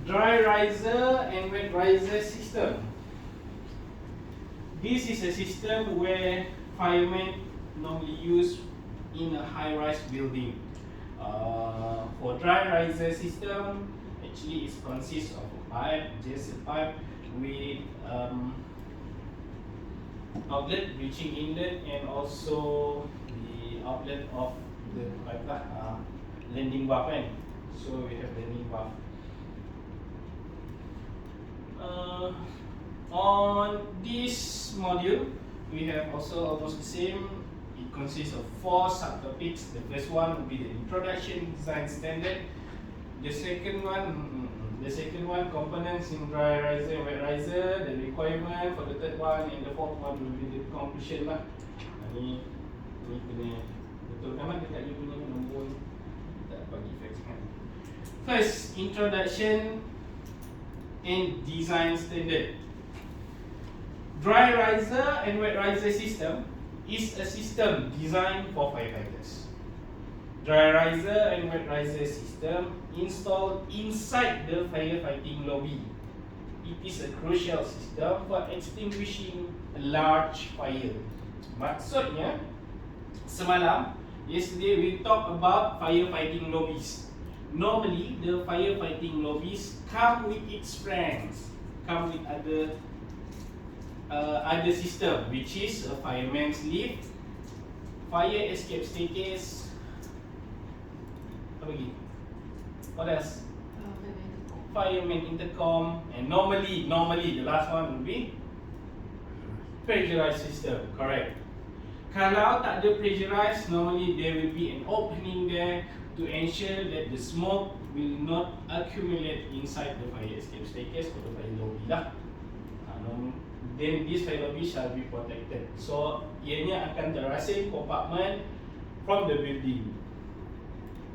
dry riser and wet riser system. This is a system where firemen normally use in a high-rise building. For dry riser system, actually it consists of a pipe, just a pipe with outlet, reaching inlet, and also the outlet of the pipe landing valve. So we have landing valve. On this module, we have also almost the same. It consists of 4 subtopics. The first one will be the introduction design standard. The second one, components in dry riser and wet riser. The requirement for the third one, and the fourth one will be the conclusion lah. Ni kena betulkan lah dekat you punya nombor tak bagi fax kan. First, introduction and design standard. Dry riser and wet riser system is a system designed for firefighters. Dry riser and wet riser system installed inside the firefighting lobby. It is a crucial system for extinguishing a large fire. Maksudnya, yesterday we talked about firefighting lobbies. Normally, the firefighting lobbies come with its friends, come with other system, which is a fireman's lift, fire escape staircase. Apa lagi? What else? Fireman intercom, and normally the last one will be pressurized system. Correct. Kalau tak ada pressurized, normally there will be an opening there to ensure that the smoke will not accumulate inside the fire escape staircase or the fire lobby lah. Then this fire lobby shall be protected. So ianya akan terasing compartment from the building.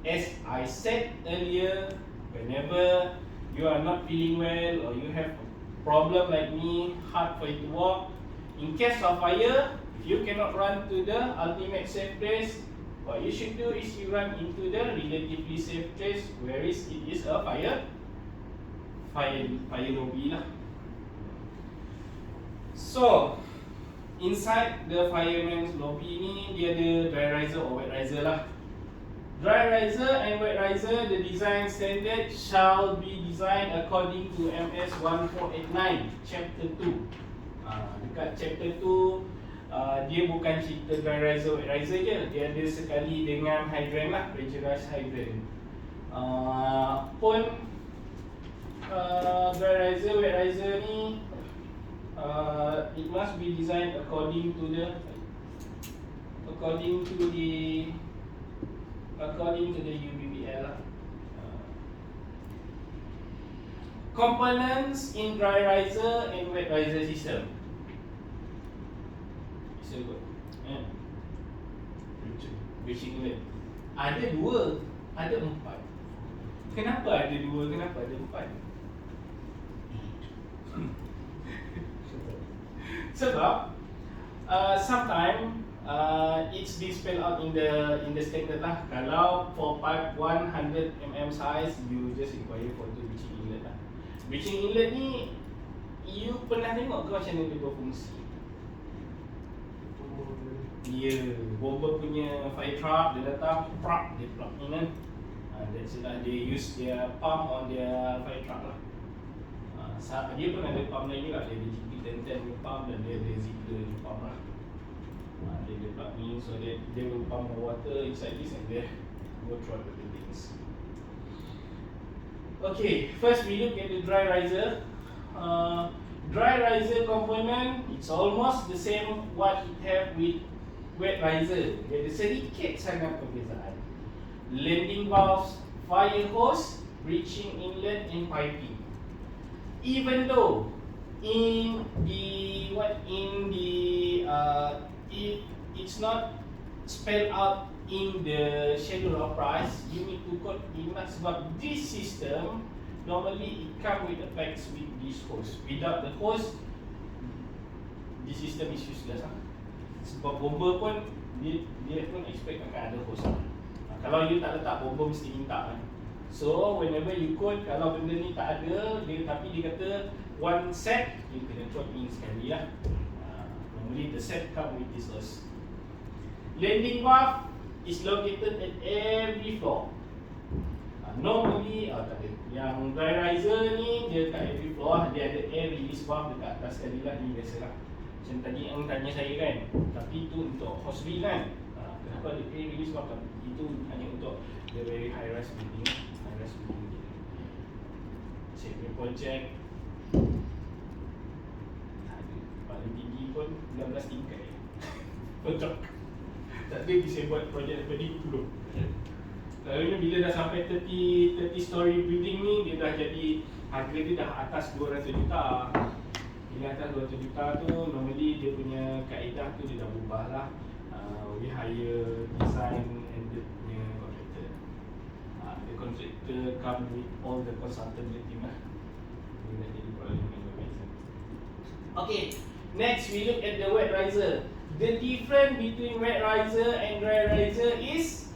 As I said earlier, whenever you are not feeling well or you have a problem like me, hard for you to walk, in case of fire, if you cannot run to the ultimate safe place, what you should do is you run into the relatively safe place, whereas it is a fire lobby lah. So, inside the fireman's lobby ni, dia ada dry riser or wet riser lah. Dry riser and wet riser, the design standard shall be designed according to MS 1489, Chapter 2. Dekat Chapter 2, dia bukan cerita dry riser, wet riser je. Dia ada sekali dengan hydrant lah, pressurized hydrant. Dry riser, wet riser ni, it must be designed according to the UBBL lah. Components in dry riser and wet riser system. So good. Reaching inlet. Ada 2, ada 4. Kenapa ada 2? Kenapa ada 4? Sebab sometimes it's been spelled out in the standard lah. Kalau for pipe 100 mm size, you just require for 2 reaching inlet lah. Reaching inlet ni, you pernah tengok ke macam mana dia berfungsi? Bomber punya fire truck, dia datang, dia plug ni kan. That's it lah, they use their pump on their fire truck lah. Dia pun ada pump lain juga, dia ada GP1010 pump dan dia ada Ziegler pump lah. Dia ada plug in so that they will pump the water inside this and then go throughout the buildings. Okay, first we look at the dry riser. Dry riser component, it's almost the same what it have with wet riser. Dia ada sedikit sangat perbezaan. Landing valves, fire hose, reaching inlet and piping. Even though it's not spelled out in the schedule of price, you need to quote in that sebab this system normally it come with a packs with this hose. Without the hose, this system is useless lah. Sebab bomber pun dia pun expect akan ada hose lah. Kalau you tak letak, bomber mesti minta kan. So whenever you code, kalau benda ni tak ada, tapi dia kata one set, you kena throw in sekali lah. Normally the set come with this first. Landing valve is located at every floor. Normally, tak ada. Yang dry riser ni, dia kat every floor, dia ada air release valve dekat atas sekali lah, ni biasalah. Macam tadi yang tanya saya kan, tapi itu untuk hose reel kan. Kenapa ada air release valve? Itu hanya untuk the very high rise building. Saya punya projek paling tinggi pun 16 tingkat. Betul. Tak ada saya buat projek daripada 10. Selalunya bila dah sampai 30 story building ni, dia dah jadi, harga dia dah atas 200 juta. Bila atas 200 juta tu, normally dia punya kaedah tu dia dah berubah lah. We hire design and the punya contractor. The contractor come with all the consultant team lah. Ini dah jadi problem dengan riser. Okay, next we look at the wet riser. The difference between wet riser and dry riser is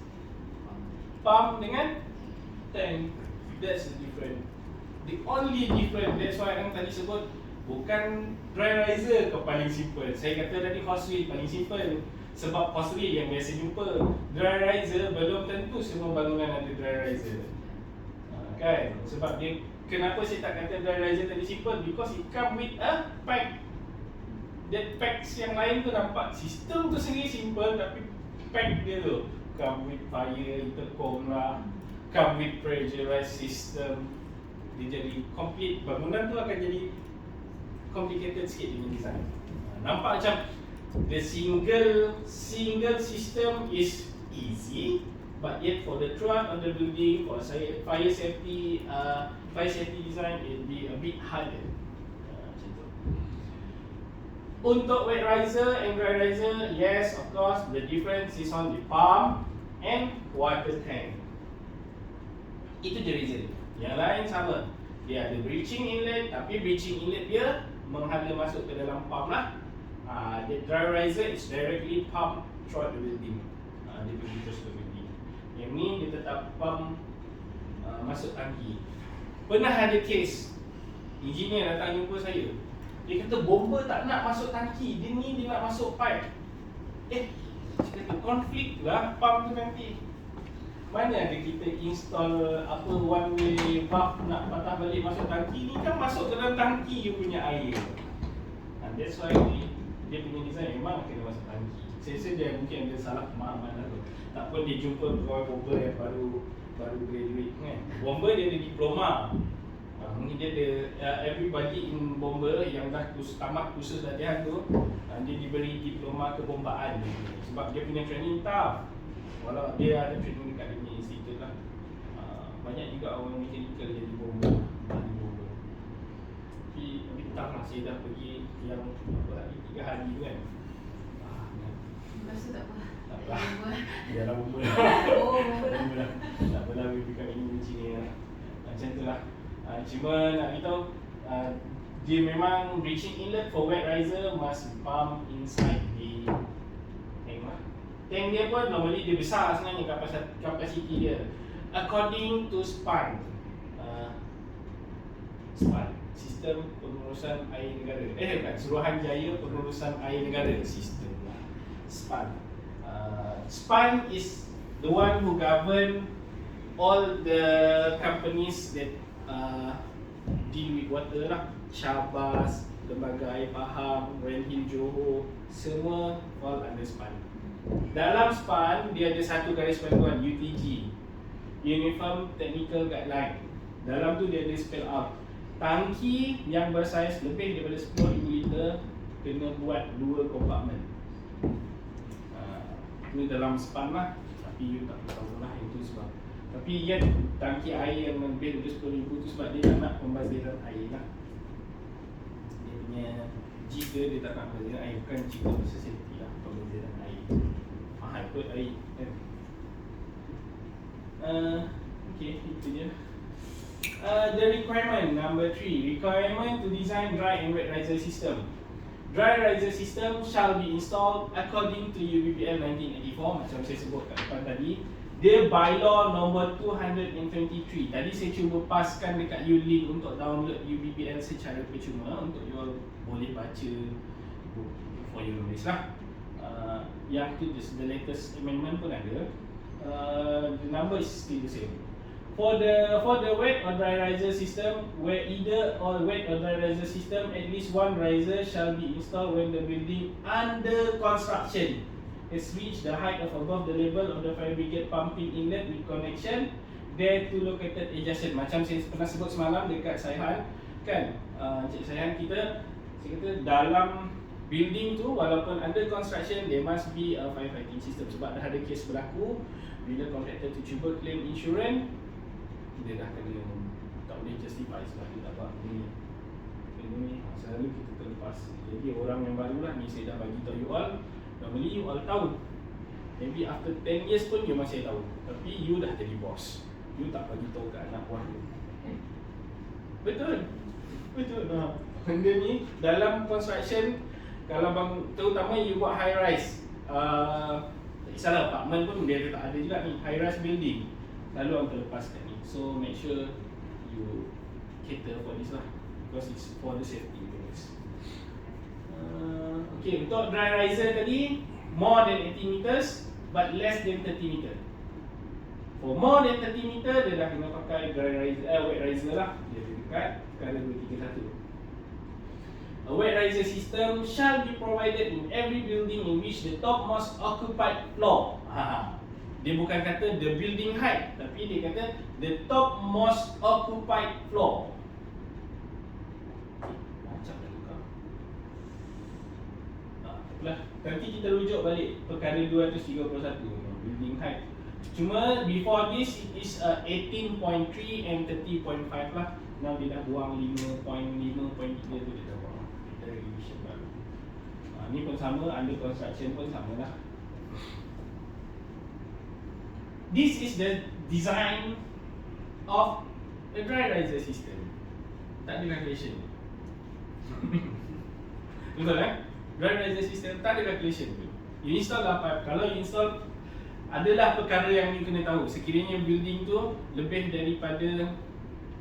pump dengan tank. That's the difference. The only difference. That's why yang tadi sebut bukan dry riser ke paling simple. Saya kata tadi hose reel paling simple. Sebab hose reel yang biasa jumpa. Dry riser belum tentu semua bangunan ada dry riser. Kan? Sebab dia, kenapa saya tak kata dry riser tadi simple? Because it come with a pack. That packs yang lain tu nampak sistem tu sendiri simple, tapi pack dia tu come with fire intercom lah, come with pressurized system. Dia jadi complete, bangunan tu akan jadi complicated sikit dengan design. Nampak macam the single system is easy, but yet for the throughout of the building, for fire safety design, it will be a bit harder. Untuk wet riser and dry riser, yes, of course, the difference is on the pump and water tank. Itu je reason. Yang lain sama. Dia ada breaching inlet, tapi breaching inlet dia menghala masuk ke dalam pump lah. The dry riser is directly pump throughout the building. Dia pergi terus ke building. Yang ni dia tetap pump masuk tangki. Pernah ada case engineer datang jumpa saya. Dia kata bomba tak nak masuk tangki, dia nak masuk pipe. Saya kata konflik lah pump tu nanti. Mana ada kita install one way valve nak patah balik masuk tangki, ni kan masuk ke dalam tangki you punya air. That's why dia punya design memang kena masuk tangki. Saya rasa dia mungkin ada salah pemahaman lah tu. Tak pun dia jumpa pegawai bomba yang baru graduate kan. Bomba dia ada diploma. Mungkin dia ada everybody in bomber yang dah tamat kursus latihan tu, dia diberi diploma kebombaan sebab dia punya training tough. Walau dia ada training dekat dia punya institute lah. Banyak juga orang mechanical jadi bomber, tapi a bit tough lah. Saya dah pergi yang hari 3 hari tu kan. Rasa tak apa. Tak apa. Biarlah bomber. Oh, bomber lah. Tak apalah, we become engineer lah. Macam tu lah. Cuma nak beritahu, dia memang breaching inlet for wet riser must pump inside the tank lah. Tank dia pun normally dia besar sebenarnya kapasiti dia. According to SPAN, Sistem Pengurusan Air Negara. Bukan, Suruhanjaya Pengurusan Air Negara sistem lah. SPAN. SPAN is the one who govern all the companies that deal with water lah. Syabas, Lembaga Air Pahang, Renhil Johor, semua all under SPAN. Dalam SPAN, dia ada satu garis panduan, UTG, Uniform Technical Guideline. Dalam tu dia ada spell out, tangki yang bersaiz lebih daripada 10,000 liter kena buat 2 kompartmen. Ini dalam SPAN lah, tapi you tak tahu lah itu sebab. Tapi kan tangki air yang lebih dari 10,000 tu sebab dia tak nak pembaziran air lah. Dia punya jika dia tak nak pembaziran air, bukan jika masa safety lah, pembaziran air. Mahal kot air kan. Okay, itu je. The requirement number 3, requirement to design dry and wet riser system. Dry riser system shall be installed according to UBPL 1984, macam saya sebut kat depan tadi. Dia bylaw nombor 223. Tadi saya cuba paskan dekat you link untuk download UBBL secara percuma untuk you all boleh baca for your knowledge lah. Yang tu the latest amendment pun ada. The number is still the same. For the wet or dry riser system, where either or wet or dry riser system, at least one riser shall be installed when the building under construction has reached the height of above the level of the fire brigade pumping inlet with connection there to located adjacent. Macam saya pernah sebut semalam dekat Saihan, kan? Cik Saihan saya kata dalam building tu walaupun under construction there must be a firefighting system. Sebab dah ada kes berlaku bila kontraktor tu cuba claim insurans, dia dah kena tak boleh justify sebab dia tak buat ni. Selalu kita terlepas. Jadi orang yang baru lah ni saya dah bagi tahu you all. Normally you all tahu. Maybe after 10 years pun you masih tahu. Tapi you dah jadi boss. You tak bagi tahu ke anak buah you. Betul. Betul. Benda ni dalam construction, kalau terutama you buat high rise, tak kisahlah apartment pun dia tak ada juga ni, high rise building. Lalu orang terlepaskan ni. So make sure you cater for this lah, because it's for the safety purpose. Okay, untuk dry riser tadi more than 80 meters but less than 30 meter. For more than 30 meter dia dah kena pakai dry riser, wet riser lah. Dia dekat perkara 231. A wet riser system shall be provided in every building in which the topmost occupied floor. Dia bukan kata the building height, tapi dia kata the topmost occupied floor. Macam dah tukar. Itulah. Nanti kita rujuk balik perkara 231, building height. Cuma before this it is 18.3 and 30.5 lah. Now dia dah buang 5.3 tu dia dah buang. Dari revision baru. Ni pun sama, under construction pun sama lah. This is the design of a dry riser system. Tak ada calculation. Betul kan? Dry riser system tak ada calculation tu. You install lah pipe. Kalau you install, adalah perkara yang you kena tahu. Sekiranya building tu lebih daripada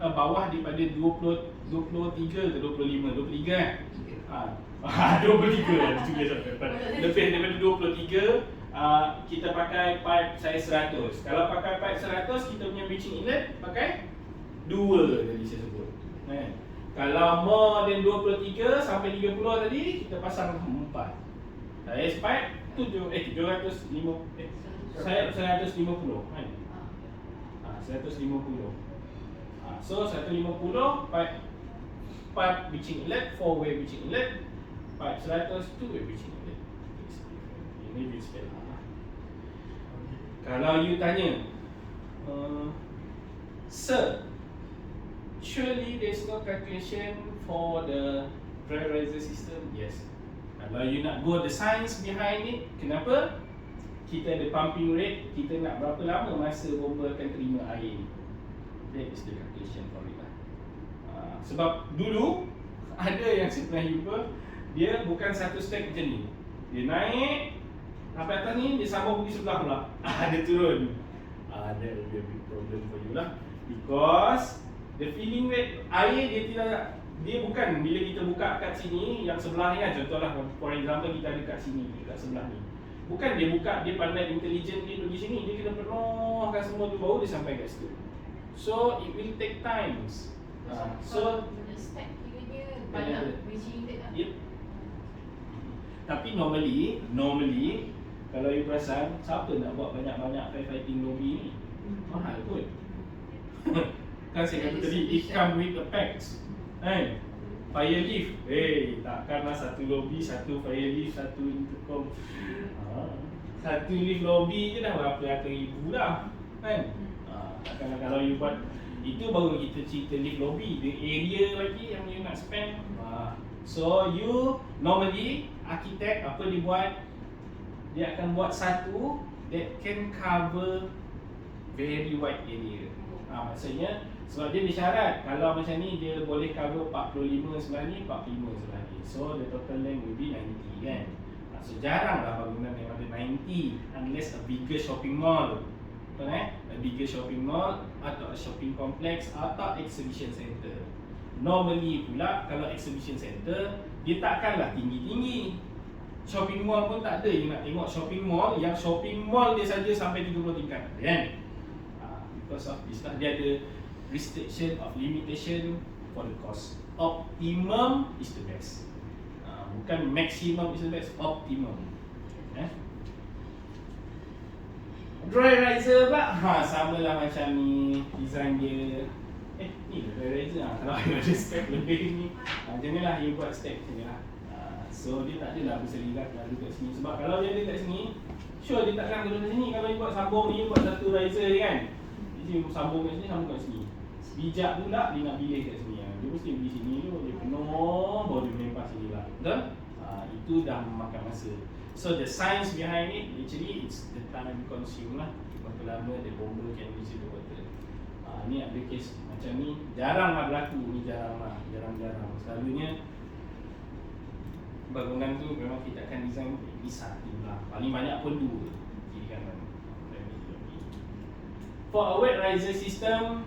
bawah daripada 23 ke 25, 23 kan? 23 lebih daripada 23, kita pakai pipe saiz 100. Kalau pakai pipe 100, kita punya breaching inlet pakai 2 tadi saya sebut. Kalau more than 23 sampai 30 tadi, kita pasang 4. Saiz pipe 150 kan? 150. So 150 pipe breaching inlet, 4-way breaching inlet. Pipe 100, 2-way breaching inlet. Ini dia spell. Kalau you tanya, sir, surely there's no calculation for the dry riser system? Yes. Kalau you nak go the science behind it, kenapa? Kita ada pumping rate, kita nak berapa lama masa bomba akan terima air ni. That is the calculation for it lah. Sebab dulu ada yang saya pernah jumpa, dia bukan satu stack macam ni. Dia naik sampai atas ni, dia sambung pergi sebelah pula. Dia turun. That will be a big problem for you lah. Because the filling rate air dia tidak, dia bukan bila kita buka kat sini, yang sebelah ni kan, contohlah for example kita ada kat sini, kat sebelah ni. Bukan dia buka, dia pandai intelligent dia pergi sini, dia kena penuhkan semua tu baru dia sampai kat situ. So it will take times. So stack dia banyak breaching inlet lah. Yep. Tapi normally kalau you perasan, siapa nak buat banyak-banyak firefighting lobby ni? Mahal pun. Kan saya kata tadi, it come with a packs. Kan? Fire lift, takkanlah satu lobby, satu fire lift, satu intercom. Satu lift lobby je dah berapa ratus ribu dah. Kan? Takkanlah kalau you buat, itu baru kita cerita lift lobby. The area lagi yang you nak spend. So you normally, architect apa dia buat, dia akan buat satu that can cover very wide area. Maksudnya sebab dia syarat, kalau macam ni dia boleh cover 45 sebelah ni, 45 sebelah ni. So the total length will be 90 kan. So jarang lah bangunan yang ada 90 unless a bigger shopping mall. A bigger shopping mall atau a shopping complex atau exhibition center. Normally pula kalau exhibition center dia takkanlah tinggi-tinggi. Shopping mall pun tak ada. You nak tengok shopping mall yang shopping mall dia saja sampai 30 tingkat, kan? Because of this lah, dia ada restriction of limitation for the cost. Optimum is the best. Bukan maximum is the best, optimum. Dry riser pula, sama lah macam ni design dia. Ni dry riser kalau you ada step lebih ni, macam ni lah you buat step macam ni lah. So dia tak adalah berselirat lalu kat sini. Sebab kalau dia ada kat sini, sure dia takkan duduk kat sini. Kalau you buat sambung ni, you buat satu riser je kan, dia sambung kat sini, sambung kat sini. Bijak pula dia nak pilih kat sini. Dia mesti pergi sini dulu, dia penuh, baru dia melempar sini lah. Betul? Itu dah memakan masa. So the science behind it, actually it's the time consume lah. Berapa lama the bomber can reach the water. Ni ada kes macam ni, jarang lah berlaku. Ni jarang lah, jarang-jarang. Selalunya bangunan tu memang kita akan design satu lah. Paling banyak pun 2 kiri kanan. For a wet riser system,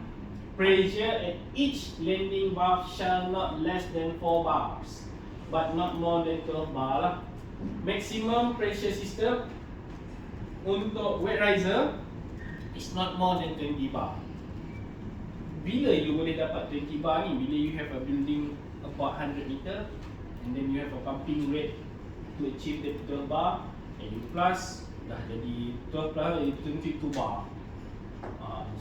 pressure at each landing bar shall not less than 4 bars, but not more than 12 bar lah. Maximum pressure system untuk wet riser is not more than 20 bar. Bila you boleh dapat 20 bar ni? Bila you have a building about 100 meter and then you have a pumping rate to achieve the 12 bar, and you plus dah jadi 12 plus 22 bar.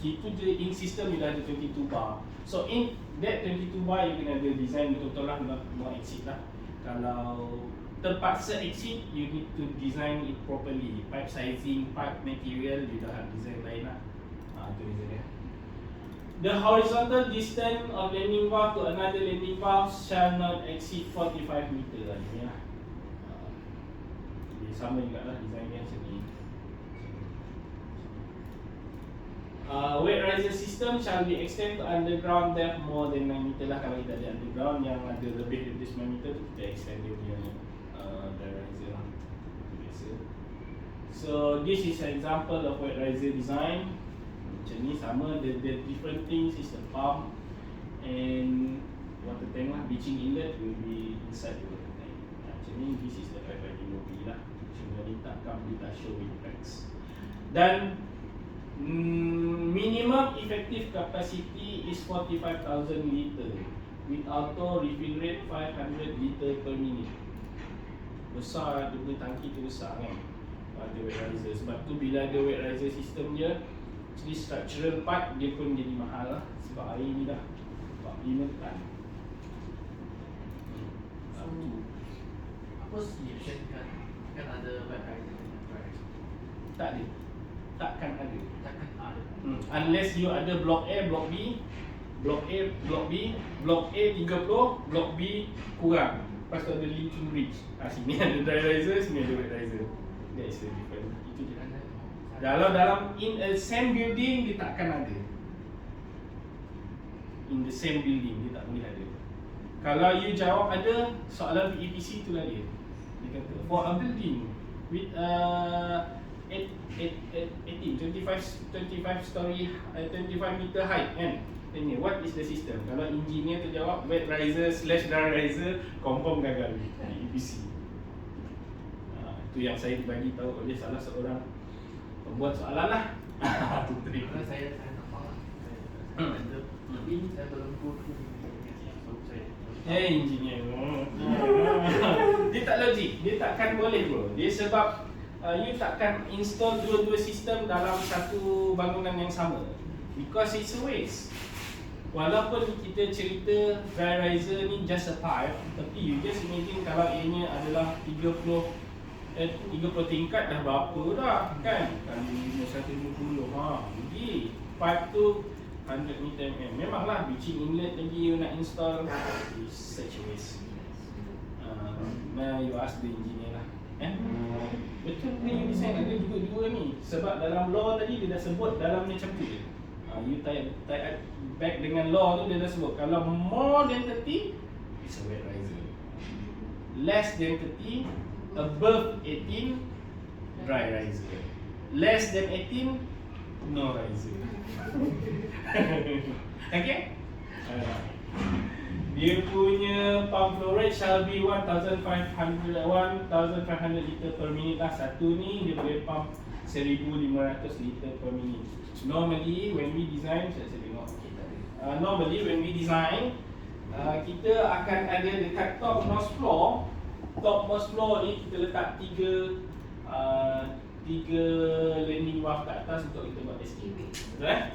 Itu je in system you dah ada 22 bar. So in that 22 bar you kena ada design betul-betul lah, not exceed lah. Kalau terpaksa exceed, you need to design it properly. Pipe sizing, pipe material, you dah have design lain lah. Itu reason dia. The horizontal distance of landing valve to another landing valve shall not exceed 45 meter lah. Ini lah. Sama juga lah design dia macam ni. Wet riser system shall be extend to underground depth more than 9 meter lah. Kalau kita ada underground yang ada lebih dari 9 meter tu, kita extend dia punya dry riser lah. Biasa. So this is an example of wet riser design. Macam ni sama, the different things is the pump and water tank lah. Bleaching inlet will be inside the water tank. Macam ni, this is the firefighting lobby lah. Cuma ni takkan kita show with facts. Dan minimum effective capacity is 45,000 liter with auto refill rate 500 liter per minute. Besar, dia punya tangki tu besar kan, ada wet riser. Sebab tu bila ada wet riser system dia, actually structural part dia pun jadi mahal lah. Sebab air ni dah 45 tan. Apa solution kan ada wet riser? Tak ada. Takkan ada. Takkan ada. Unless you ada blok A, blok B, blok A, blok B, blok A 30, blok B kurang. Lepas tu ada linking bridge. Sini ada dry riser, sini ada wet riser. That is the difference. Itu je. Dalam in a same building dia takkan ada. In the same building dia tak boleh ada. Kalau you jawab ada, soalan PEPC itulah dia. Dia kata for a building with 25 story 25 meter height kan. Tanya what is the system? Kalau engineer tu jawab wet riser / dry riser, confirm gagal EPC. Itu yang saya dibagi tahu oleh salah seorang pembuat soalan lah. Kerana saya nampak lah. Tapi saya belum go through engineer. Dia tak logik. Dia takkan boleh bro. Dia sebab you takkan install dua-dua sistem dalam satu bangunan yang sama, because it's a waste. Walaupun kita cerita dry riser ni just a pipe, tapi you just imagine kalau A-nya adalah 30 tingkat dah berapa dah kan? Kali 150, jadi pipe tu 100 meter mm. Memanglah bleaching inlet lagi you nak install, is such a waste. You ask the engineer lah. Betul ke you design ada dua-dua ni? Sebab dalam law tadi dia dah sebut dalamnya campur je. You tie back dengan law tu dia dah sebut kalau more than 30 it's a wet riser, less than 30 above 18 dry riser, less than 18 No riser. Okay? Dia punya pump flow rate shall be 1,500 liter per minute lah. Satu ni dia boleh pump 1,500 liter per minute. Normally when we design, saya tengok. Normally when we design, kita akan ada dekat top nose floor. Top nose floor ni kita letak tiga landing valve kat atas untuk kita buat testing. Betul eh?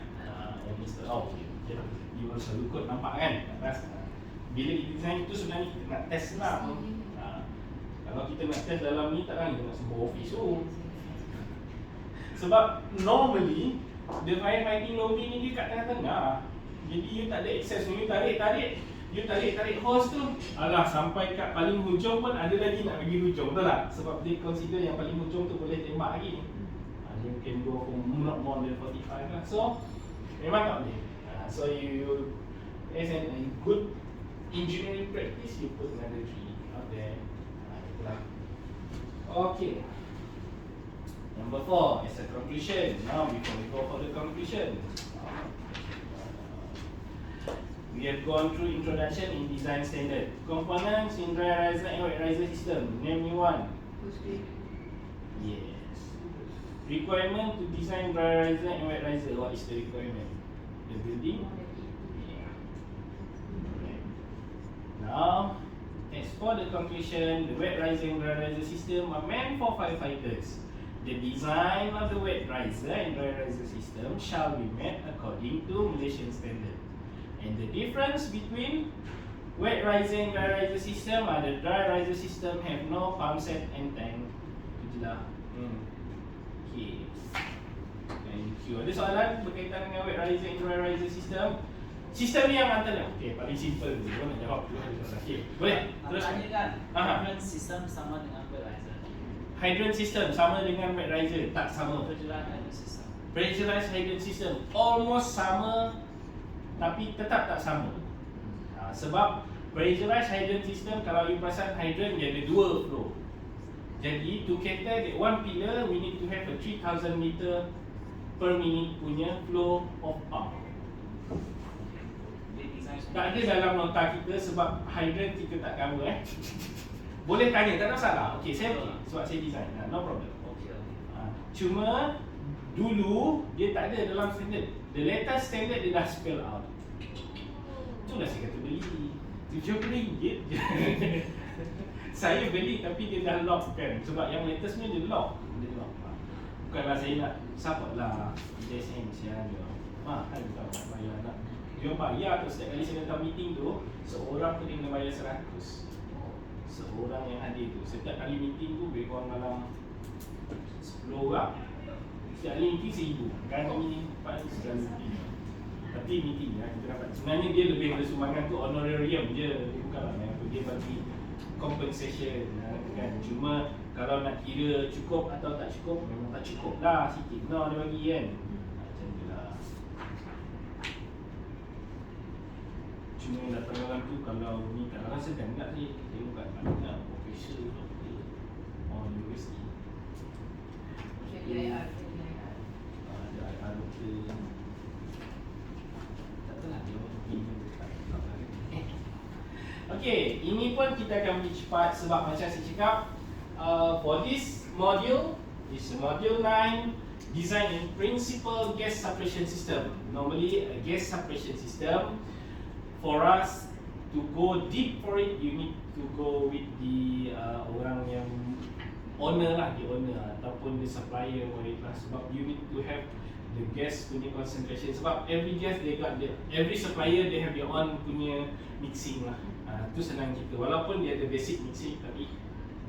Yang Mr. Okay. You selalu kot nampak kan kat atas. Bila kita design itu sebenarnya kita nak test senang. Kalau kita nak test dalam ni takkan kita nak sebuah office tu. Sebab normally the firefighting lobby ni dia kat tengah-tengah. Jadi you tak ada access, you tarik hose tu, alah sampai kat paling hujung pun ada lagi nak pergi hujung, betul tak? Sebab dia consider yang paling hujung tu boleh tembak lagi. You can go for not more than 45 lah. So memang tak boleh. So you as a good engineering practice, you put another tree out there. Itulah. Okay. Number 4 is a conclusion. Now before we go for the conclusion, we have gone through introduction in design standard. Components in dry riser and wet riser system. Name me one. Yes. Requirement to design dry riser and wet riser. What is the requirement? The building. Yeah. Okay. Now, as for the conclusion, the wet riser and dry riser system are meant for firefighters. The design of the wet riser and dry riser system shall be met according to Malaysian standard. And the difference between wet riser and dry riser system are the dry riser system have no pump set and tank. Itu je lah. Okay. Thank you. Ada soalan berkaitan dengan wet riser and dry riser system? Sistem ni yang antara. Okay, paling simple je. Kau nak jawab dulu. Okay, boleh? Terus. Tanya kan, hydrant system sama dengan wet riser. Hydrant system sama dengan wet riser? Tak sama. Pressurized hydrant system. Pressurized hydrant system almost sama, tapi tetap tak sama. Sebab pressurized hydrant system, kalau you perasan hydrant dia ada dua flow. Jadi to cater that one pillar, we need to have a 3,000 liter per minute punya flow of pump. Tak ada dalam nota kita sebab hydrant kita tak cover Boleh tanya, tak ada masalah. Okay, saya okay sebab saya design, no problem. Cuma dulu dia tak ada dalam standard. The latest standard dia dah spell out. Itulah saya kata beli RM70 je. Saya beli tapi dia dah lock kan. Sebab yang latest ni dia lock. Bukanlah saya nak support lah DSM siapa dia. Mahal tau nak bayar nak. Dia bayar tu setiap kali saya datang meeting tu, seorang tu dia kena bayar 100. Seorang yang hadir tu. Setiap kali meeting tu lebih kurang dalam 10 orang. Setiap kali meeting 1,000. Kan ini 4 sekali meeting. Tapi meeting ya, kita dapat. Sebenarnya dia lebih pada sumbangan tu honorarium je. Dia bukanlah yang tu dia bagi compensation kan. Cuma kalau nak kira cukup atau tak cukup, memang tak cukup lah sikit. No, dia bagi kan. Macam tu lah. Cuma yang datang orang tu kalau ni kadang-kadang sedang tak sih. Dia bukan mana profesor doktor. Universiti. IR. Ada IR doktor. Okay, ini pun kita akan pergi cepat sebab macam saya cakap, for this module, is module 9, design and principle gas suppression system. Normally a gas suppression system, for us to go deep for it, you need to go with the orang yang owner lah, the owner ataupun the supplier for it lah. Sebab you need to have the gas punya concentration. Sebab every gas they got the, every supplier they have their own punya mixing lah. Tu senang kita. Walaupun dia ada basic mixing, tapi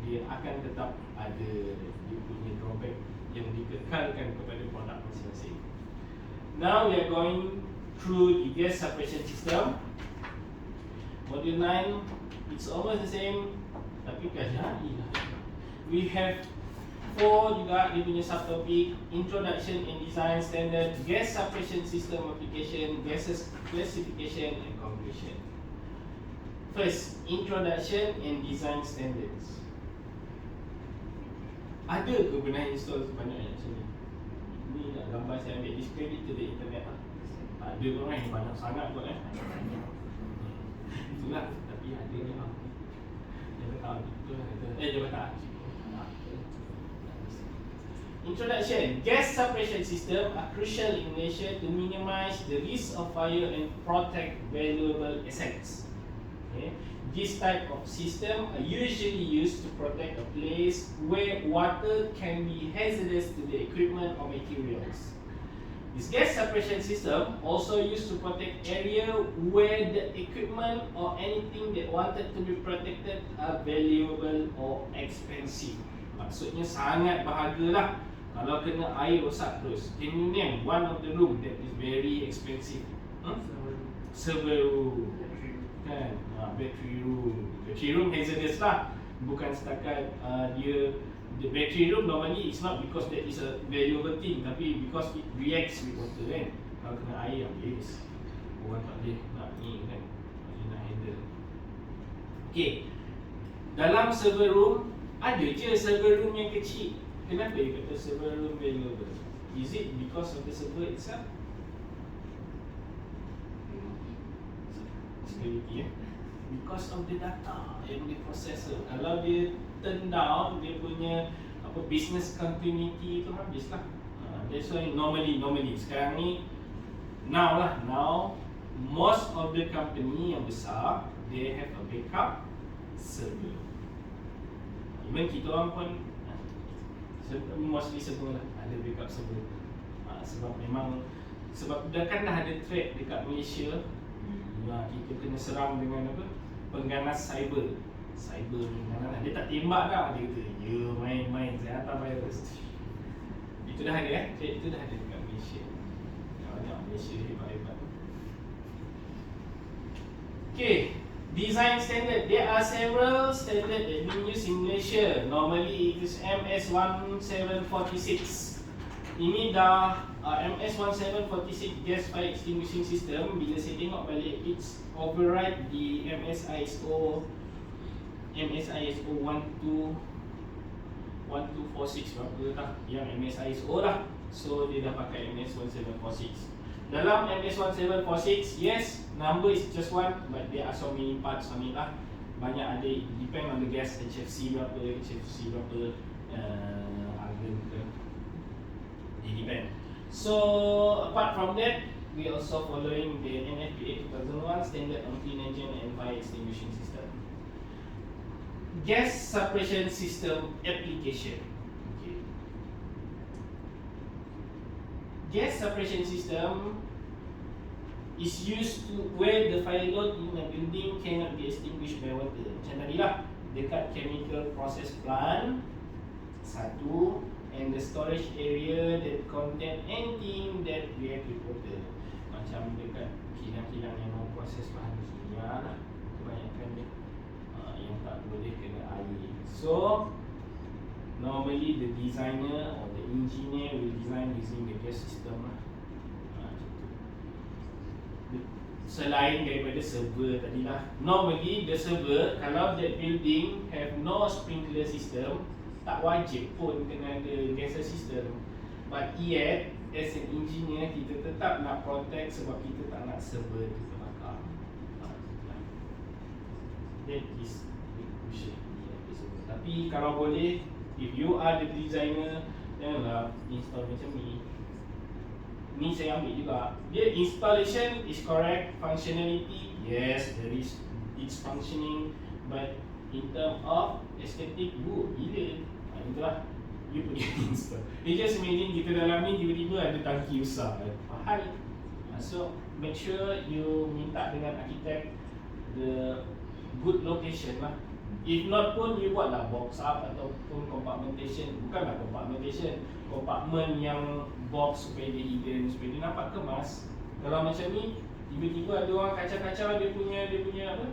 dia akan tetap ada dia punya drawback yang dikekalkan kepada produk masing-masing. Now we are going through the gas suppression system. Module 9, it's almost the same, tapi kajari lah. We have 4 juga dia punya subtopic: introduction and design standard, gas suppression system application, gases classification and conclusion. First, introduction and design standards. Ada ke pernah install sebanyak macam ni? Ni nak gambar saya ambil discredit to the internet lah. Tak ada pun kan, banyak sangat pun Banyak. Itulah, tapi ada ni lah. Dia kata betul lah kata. Dia kata Introduction. Gas separation system are crucial in Malaysia to minimize the risk of fire and protect valuable assets. Okay. This type of system are usually used to protect a place where water can be hazardous to the equipment or materials. This gas separation system also used to protect area where the equipment or anything that wanted to be protected are valuable or expensive. Maksudnya sangat berharga lah. Kalau kena air rosak terus. Can you name one of the room that is very expensive? Server room. Kan? Battery room. Battery room hazardous lah. Bukan setakat dia. The battery room normally it's not because that is a valuable thing, tapi because it reacts with water kan. Kalau kena air habis. Orang tak boleh nak ni kan. Tak boleh nak handle. Okay. Dalam server room ada je server room yang kecil. Kenapa dia kata server room valuable? Is it because of the server itself? Security because of the data yang dia processor. Kalau dia turn down dia punya business continuity tu habis lah. That's why normally sekarang ni now most of the company yang besar they have a backup server. Even kita orang pun mostly semua lah ada backup server. Sebab dah ada threat dekat Malaysia. Kita kena serang dengan pengganas cyber ni mana dia tak tembak dah, dia kata ya main saya hantar virus. Itu dah ada itu dah ada dekat Malaysia. Banyak Malaysia hebat-hebat. Okay, design standard. There are several standard that being used in Malaysia. Normally it is MS1746. Ini dah MS1746 gas fire extinguishing system. Bila saya tengok balik, it's override di MS-ISO 1246 berapa tak? Yang MS-ISO lah. So dia dah pakai MS1746. Dalam MS1746, yes, number is just one, but there are so many parts on it lah. Banyak ada, depend on the gas, HFC berapa, HFC berapa, argon ke. It depend. So apart from that, we also following the NFPA 2001 standard on clean engine and fire extinguishing system. Gas separation system application. Okay. Gas separation system is used to where the fire load in a building cannot be extinguished by water. Macam tadi lah, dekat chemical process plant satu, and the storage area that contain anything that react with water. Macam dekat kilang-kilang yang mau proses bahan kimia lah, kebanyakan dia yang tak boleh kena air. So normally the designer or the engineer will design using the gas system lah. Selain daripada server tadi lah, normally the server kalau that building have no sprinkler system, tak wajib pun kena ada gas system. But yet as an engineer kita tetap nak protect sebab kita tak nak server tu terbakar. That is the crucial. Tapi kalau boleh, if you are the designer, janganlah install macam ni. Ni saya ambil juga. Dia installation is correct, functionality yes, there is, it's functioning, but in term of aesthetic, gila. Itulah, you pergi install. You just imagine kita dalam ni tiba-tiba ada tangki besar, mahal. So make sure you minta dengan arkitek the good location lah. If not pun you buatlah box up ataupun compartmentation. Bukanlah compartmentation, compartment yang box supaya dia hidden, supaya dia nampak kemas. Kalau macam ni, tiba-tiba ada orang kacau-kacau dia punya apa?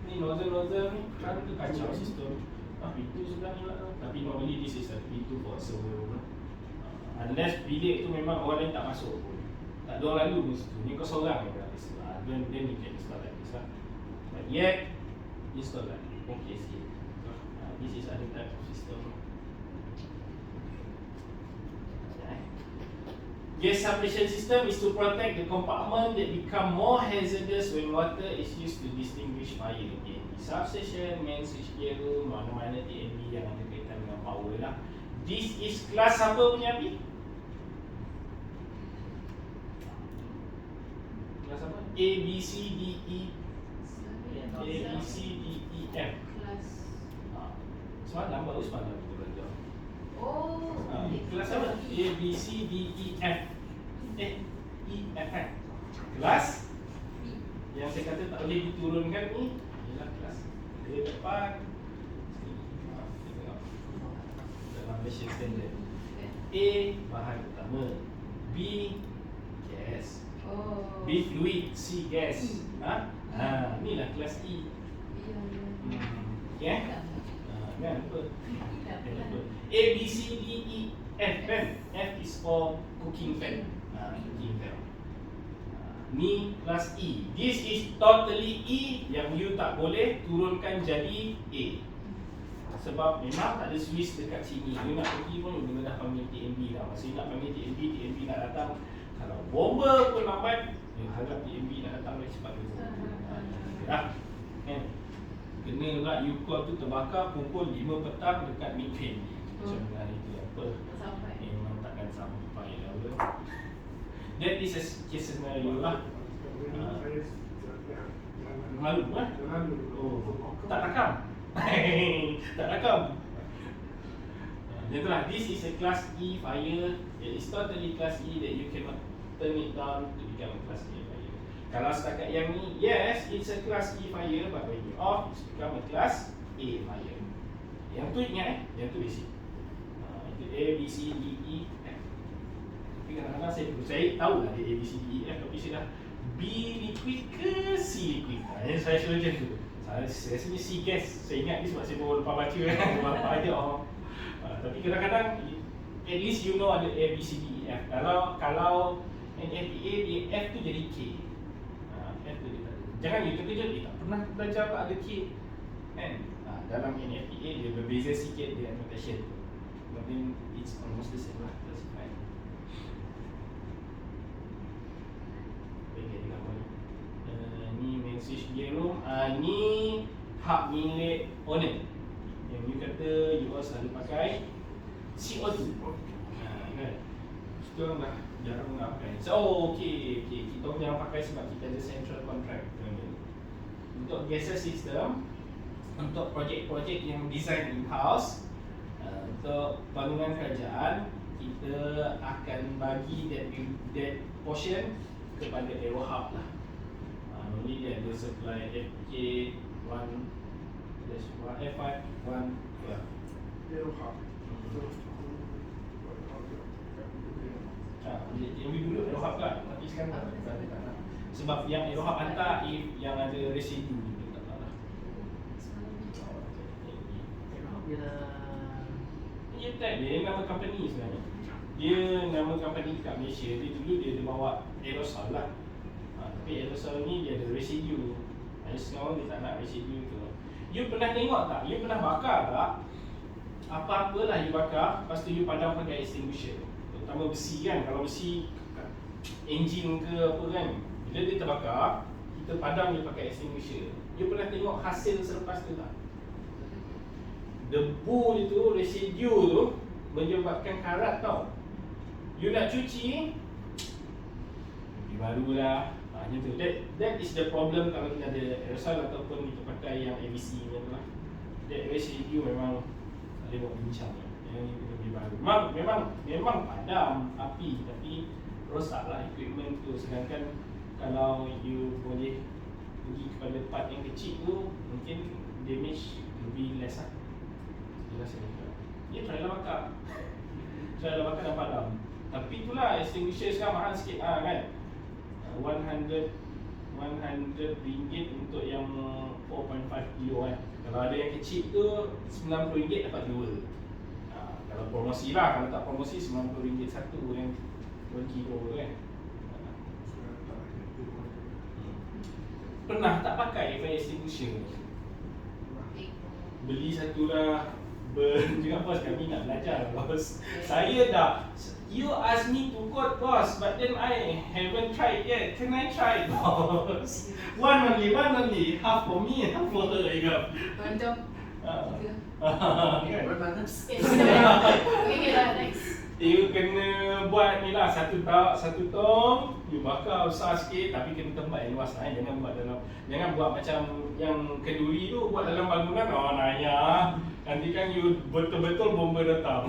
Ni nozzle ni, kan tu kacau sistem. Pintu sebelah ni lah. Tapi normally this is a pintu for server room. Unless bilik tu memang orang lain tak masuk pun, tak ada orang lalu pun situ. Ni kau seorang yang berada situ. Then you can install like this lah. But yet, install like okay sikit. This is other type of system. Gas suppression system is to protect the compartment that become more hazardous when water is used to distinguish fire. Okay. Substation, main switchgear room, mana-mana TNB yang ada kaitan dengan power lah. This is kelas apa punya api? Kelas apa? A, B, C, D, E. A, B, C, D, E, F. Kelas. Semalam baru semalam kita belajar. Oh. Kelas apa? A, B, C, D, E, F. E, F kan? Kelas yang saya kata tak boleh diturunkan ni ialah kelas dia depan sini. Kita tengok dalam Malaysia standard. A, bahan utama. B, gas. Oh. B, fluid. C, gas. Inilah kelas E. Okay? Kan apa? A, B, C, D, E, F kan? F is for cooking fan. Cooking fan. Ni kelas E. This is totally E yang you tak boleh turunkan jadi A. Sebab memang tak ada switch dekat sini. You nak pergi pun you dah panggil TNB dah. Masa you nak panggil TNB nak datang. Kalau bomber pun lambat, you harap TNB nak datang lagi cepat dulu. Kan? Kena pula you call tu terbakar pukul 5 petang dekat Midfield. Macam mana itu apa? Sampai. Memang takkan sampai lah. That is a case scenario lah. Malu kan? Oh, tak rakam. Tak rakam. Itulah, this is a class E fire. It is totally class E that you cannot turn it down to become a class A fire. Kalau setakat yang ni, yes, it's a class E fire, but when you off, it's become a class A fire. Yang tu ingat yang tu basic. Itu A, B, C, D, E, F. Tapi kadang-kadang saya tahu lah dia A, B, C, D, E, F, tapi saya dah B liquid ke C liquid. Yang saya suruh macam tu. Saya rasa ni C gas. Saya ingat ni sebab saya baru lepas baca kan. Apa aja tapi kadang-kadang at least you know ada A, B, C, D, E, F. Kalau NFPA, F tu jadi K. F tu dia tak ada. Jangan you terkejut, dia tak pernah belajar ada K. Kan? Dalam NFPA dia berbeza sikit dia annotation tu. But then it's almost the same lah. Classified. Ni main switch gear room. Ni hub milik owner. Yang you kata you all selalu pakai CO2. Kan? Kita orang dah jarang nak pakai. So okay. Kita orang jangan pakai sebab kita ada central contract. Untuk gases system, untuk projek-projek yang design in-house, untuk bangunan kerajaan, kita akan bagi that portion kepada aero hub lah. Normally dia ada supply FK1 F5 1 ya. Aero hub. Yang dulu aero hub kan, tapi sekarang tak nak. Sebab yang aero hub hantar if yang ada residu dia tak nak lah. Dia tag dia nama company sebenarnya. Dia nama company kat Malaysia. Dia dulu dia bawa aerosol lah. Tapi aerosol ni dia ada residu. Sekarang dia tak nak residu tu. You pernah tengok tak? You pernah bakar tak? Apa-apalah you bakar, lepas tu you padam pakai extinguisher. Terutama besi kan. Kalau besi engine ke apa kan, bila dia terbakar, kita padam dia pakai extinguisher. You pernah tengok hasil selepas tu tak? Debu itu, residu tu menyebabkan karat tau. You nak cuci, lebih baru lah. Macam tu. That is the problem kalau kita ada aerosol ataupun kita pakai yang ABC ni lah. That residu memang ada buat bincang. Yang ni lebih baru. Memang padam api tapi rosak lah equipment tu. Sedangkan kalau you boleh pergi kepada part yang kecil tu, mungkin damage lebih less lah. Jelas saya kata. Ya try lah bakar. Try lah bakar dan padam. Tapi itulah extinguisher sekarang mahal sikit kan. 100 ringgit untuk yang 4.5 kilo kan. Kalau ada yang kecil tu RM90 dapat 2. Kalau promosi lah, kalau tak promosi RM90 satu yang 2 kilo tu kan. Pernah tak pakai fire extinguisher? Beli satu lah. Juga bos kami nak belajar bos. Saya dah You asked me to code, boss, but then I haven't tried yet. Can I try, boss? One only. Half for me, half for her. Macam tiga. Kan? Okay lah, next. You kena buat ni lah, satu tong, you bakar besar sikit tapi kena tempat yang luas lah. Jangan buat macam yang kenduri tu, buat dalam bangunan. Oh naya, nanti kan you betul-betul bomba datang.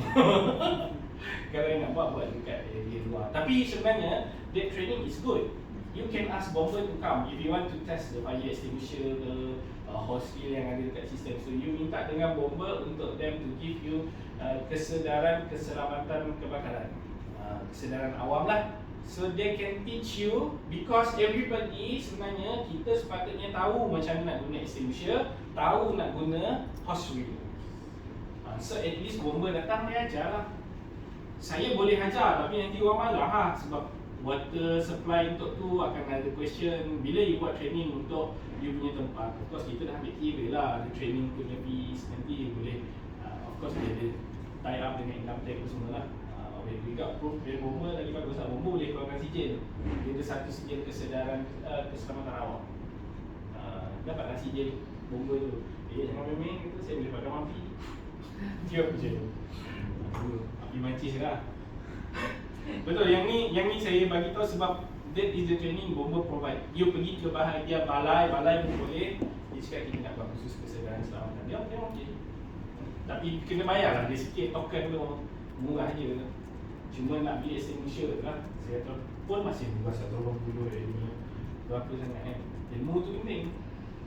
Kalau nak buat dekat area luar. Tapi sebenarnya that training is good. You can ask bomber to come if you want to test the fire extinguisher ke hose seal yang ada dekat sistem. So you minta dengan bomber untuk them to give you kesedaran keselamatan kebakaran, kesedaran awam lah. So they can teach you, because everybody sebenarnya kita sepatutnya tahu macam nak guna extinguisher, tahu nak guna hose wheel. So at least bomber datang dia ajar lah. Saya boleh ajar tapi nanti orang malah ha, sebab water supply untuk tu akan ada question. Bila you buat training untuk you punya tempat, of course kita dah ambil kira lah, ada training punya fees. Nanti you boleh of course dia ada tie up dengan income tax semua lah. We got proof dari bomba lagi bagus lah. Bomba boleh keluarkan sijil. Dia ada satu sijil kesedaran keselamatan awam. Dapatlah sijil bomba tu. Jangan main-main kata saya boleh padam api. Tiap je. Api mancis lah. Betul, yang ni saya bagi tahu sebab that is the training bomba provide. You pergi ke bahagian balai pun boleh. Dia cakap kita nak buat khusus kesedaran keselamatan. Dia okey. Tapi kena bayar lah, dia sikit token tu. Murah je. Cuma nak beli extinguisher lah. Saya tahu pun masih murah 180 ni. Berapa sangat kan. Ilmu tu penting.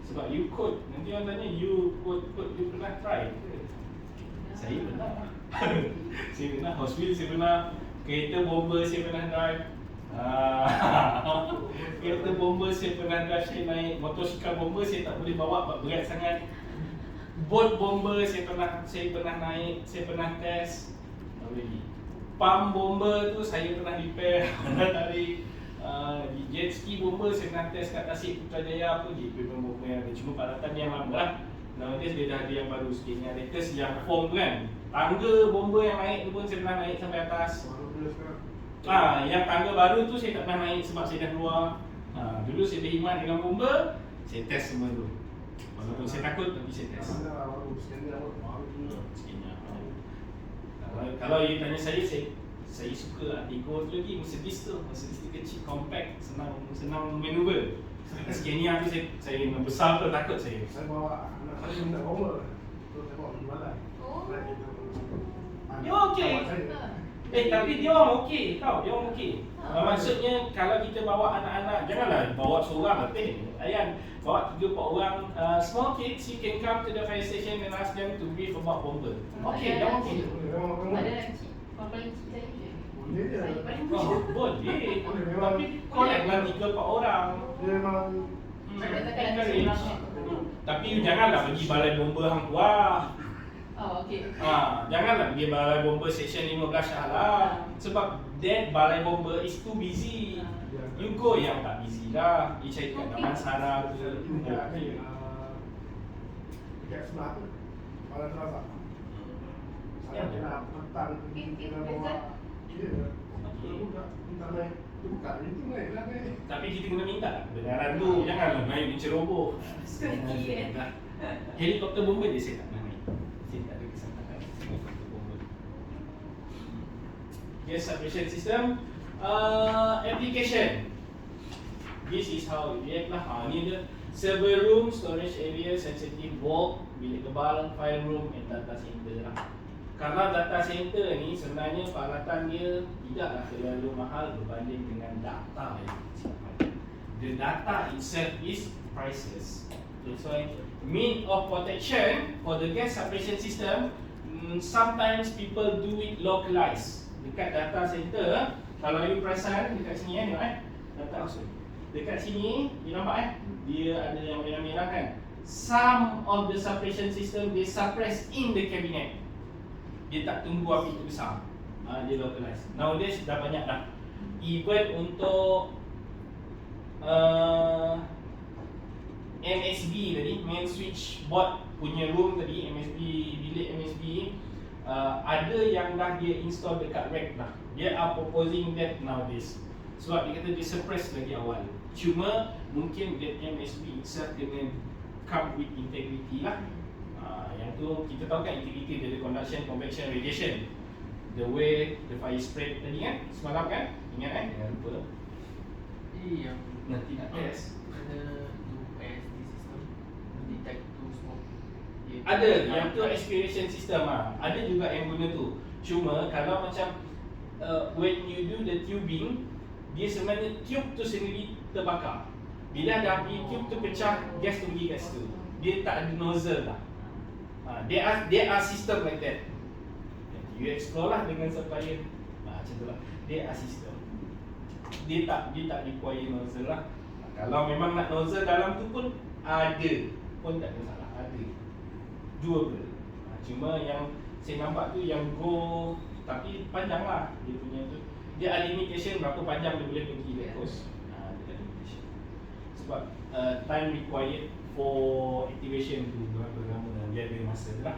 Sebab you code, nanti orang tanya you code you pernah try ke? Saya pernah. Saya pernah hose wheel, saya pernah kereta bomba, saya pernah drive. Kereta bomba saya pernah drive, saya naik motosikal bomba saya tak boleh bawa sebab berat sangat. Boat bomba saya pernah naik, saya pernah test. Apa lagi? Pump bomba tu saya pernah repair, pernah tarik. Jet ski bomba saya pernah test kat Tasik Putrajaya apa je equipment bomba yang ada, cuma peralatan yang lama lah. Nowadays dia dah ada yang baru sikit, yang latest yang foam tu kan. Tangga bomba yang naik tu pun saya pernah naik sampai atas. Yang tangga baru tu saya tak pernah naik sebab saya dah keluar. Dulu saya berkhidmat dengan bomba, saya test semua tu. Walaupun saya takut tapi saya test. Kalau you tanya saya suka Artigo tu lagi, Mercedes tu kecil, compact, senang maneuver. Scania tu saya yang besar tu takut saya. Saya bawa anak saya minta bomba. So saya bawa pergi balai. Dia okey. Tapi dia orang okey, tahu dia orang okey. Maksudnya kalau kita bawa anak-anak, janganlah bawa seorang letih. Ayan, bawa 3-4 orang, small kids, you can come to the fire station and ask them to brief about bomba. Okey, dia okey. Ada nak kecil. Apa paling kecil saya je. Boleh je. Saya paling Boleh. Tapi collect lah 3-4 orang. Dia memang Saya takkan ada seorang. Tapi you janganlah pergi balai bomba hang kuah. Oh, okey. Janganlah pergi balai bomba section 15 Shah Alam. Sebab that balai bomba is too busy. You go yang tak busy lah. You cari kat Taman Sara tu. dekat sebelah tu. Balai terasa. Saya nak petang kita bawa. Ya. Budak minta naik. Dia buka itu naik lah naik. Tapi kita kena minta kebenaran tu. Janganlah main menceroboh. Helikopter bomba je saya tak pernah naik. Saya tak ada kesempatan helikopter bomba. Gas separation system. Application. This is how it react lah. Ni dia server room, storage area, sensitive vault, bilik kebal, file room and data center lah. Karena data center ni sebenarnya peralatan dia tidaklah terlalu mahal berbanding dengan data yang disimpan. The data itself is priceless. That's why mean of protection for the gas separation system, sometimes people do it localized. Dekat data center, kalau you perasan dekat sini data house. Dekat sini, you nampak dia ada yang merah-merah kan. Some of the separation system they suppress in the cabinet. Dia tak tunggu api itu besar. Dia localize. Nowadays dah banyak dah. Even untuk MSB tadi, main switch board punya room tadi, MSB, bilik MSB, ada yang dah dia install dekat rack lah. They are proposing that nowadays. Sebab dia kata dia suppress lagi awal. Cuma mungkin that MSB itself kena come with integrity lah. Yang tu kita tahu kan integrity dia ada conduction, convection, radiation. The way the fire spread tadi kan semalam kan, ingat kan? Jangan lupa. Yang Nanti nak test. ada tu ASD system detect tu smoke. Ada yang tu aspiration system ada juga yang guna tu. Cuma kalau macam when you do the tubing, dia sebenarnya tube tu sendiri terbakar. Bila ada api, tube tu pecah, gas tu pergi kat situ. Dia tak ada nozzle lah. There are system like that. You explore lah dengan supplier. Macam tu lah. There are system. Dia tak require nozzle lah. Kalau memang nak nozzle dalam tu pun ada, pun tak ada masalah. Ada. Doable. Cuma yang saya nampak tu yang go, tapi panjang lah dia punya tu. Dia ada limitation berapa panjang dia boleh pergi dia coast. Dia ada limitation. Sebab time required for activation tu berapa lama, dia ada masa lah.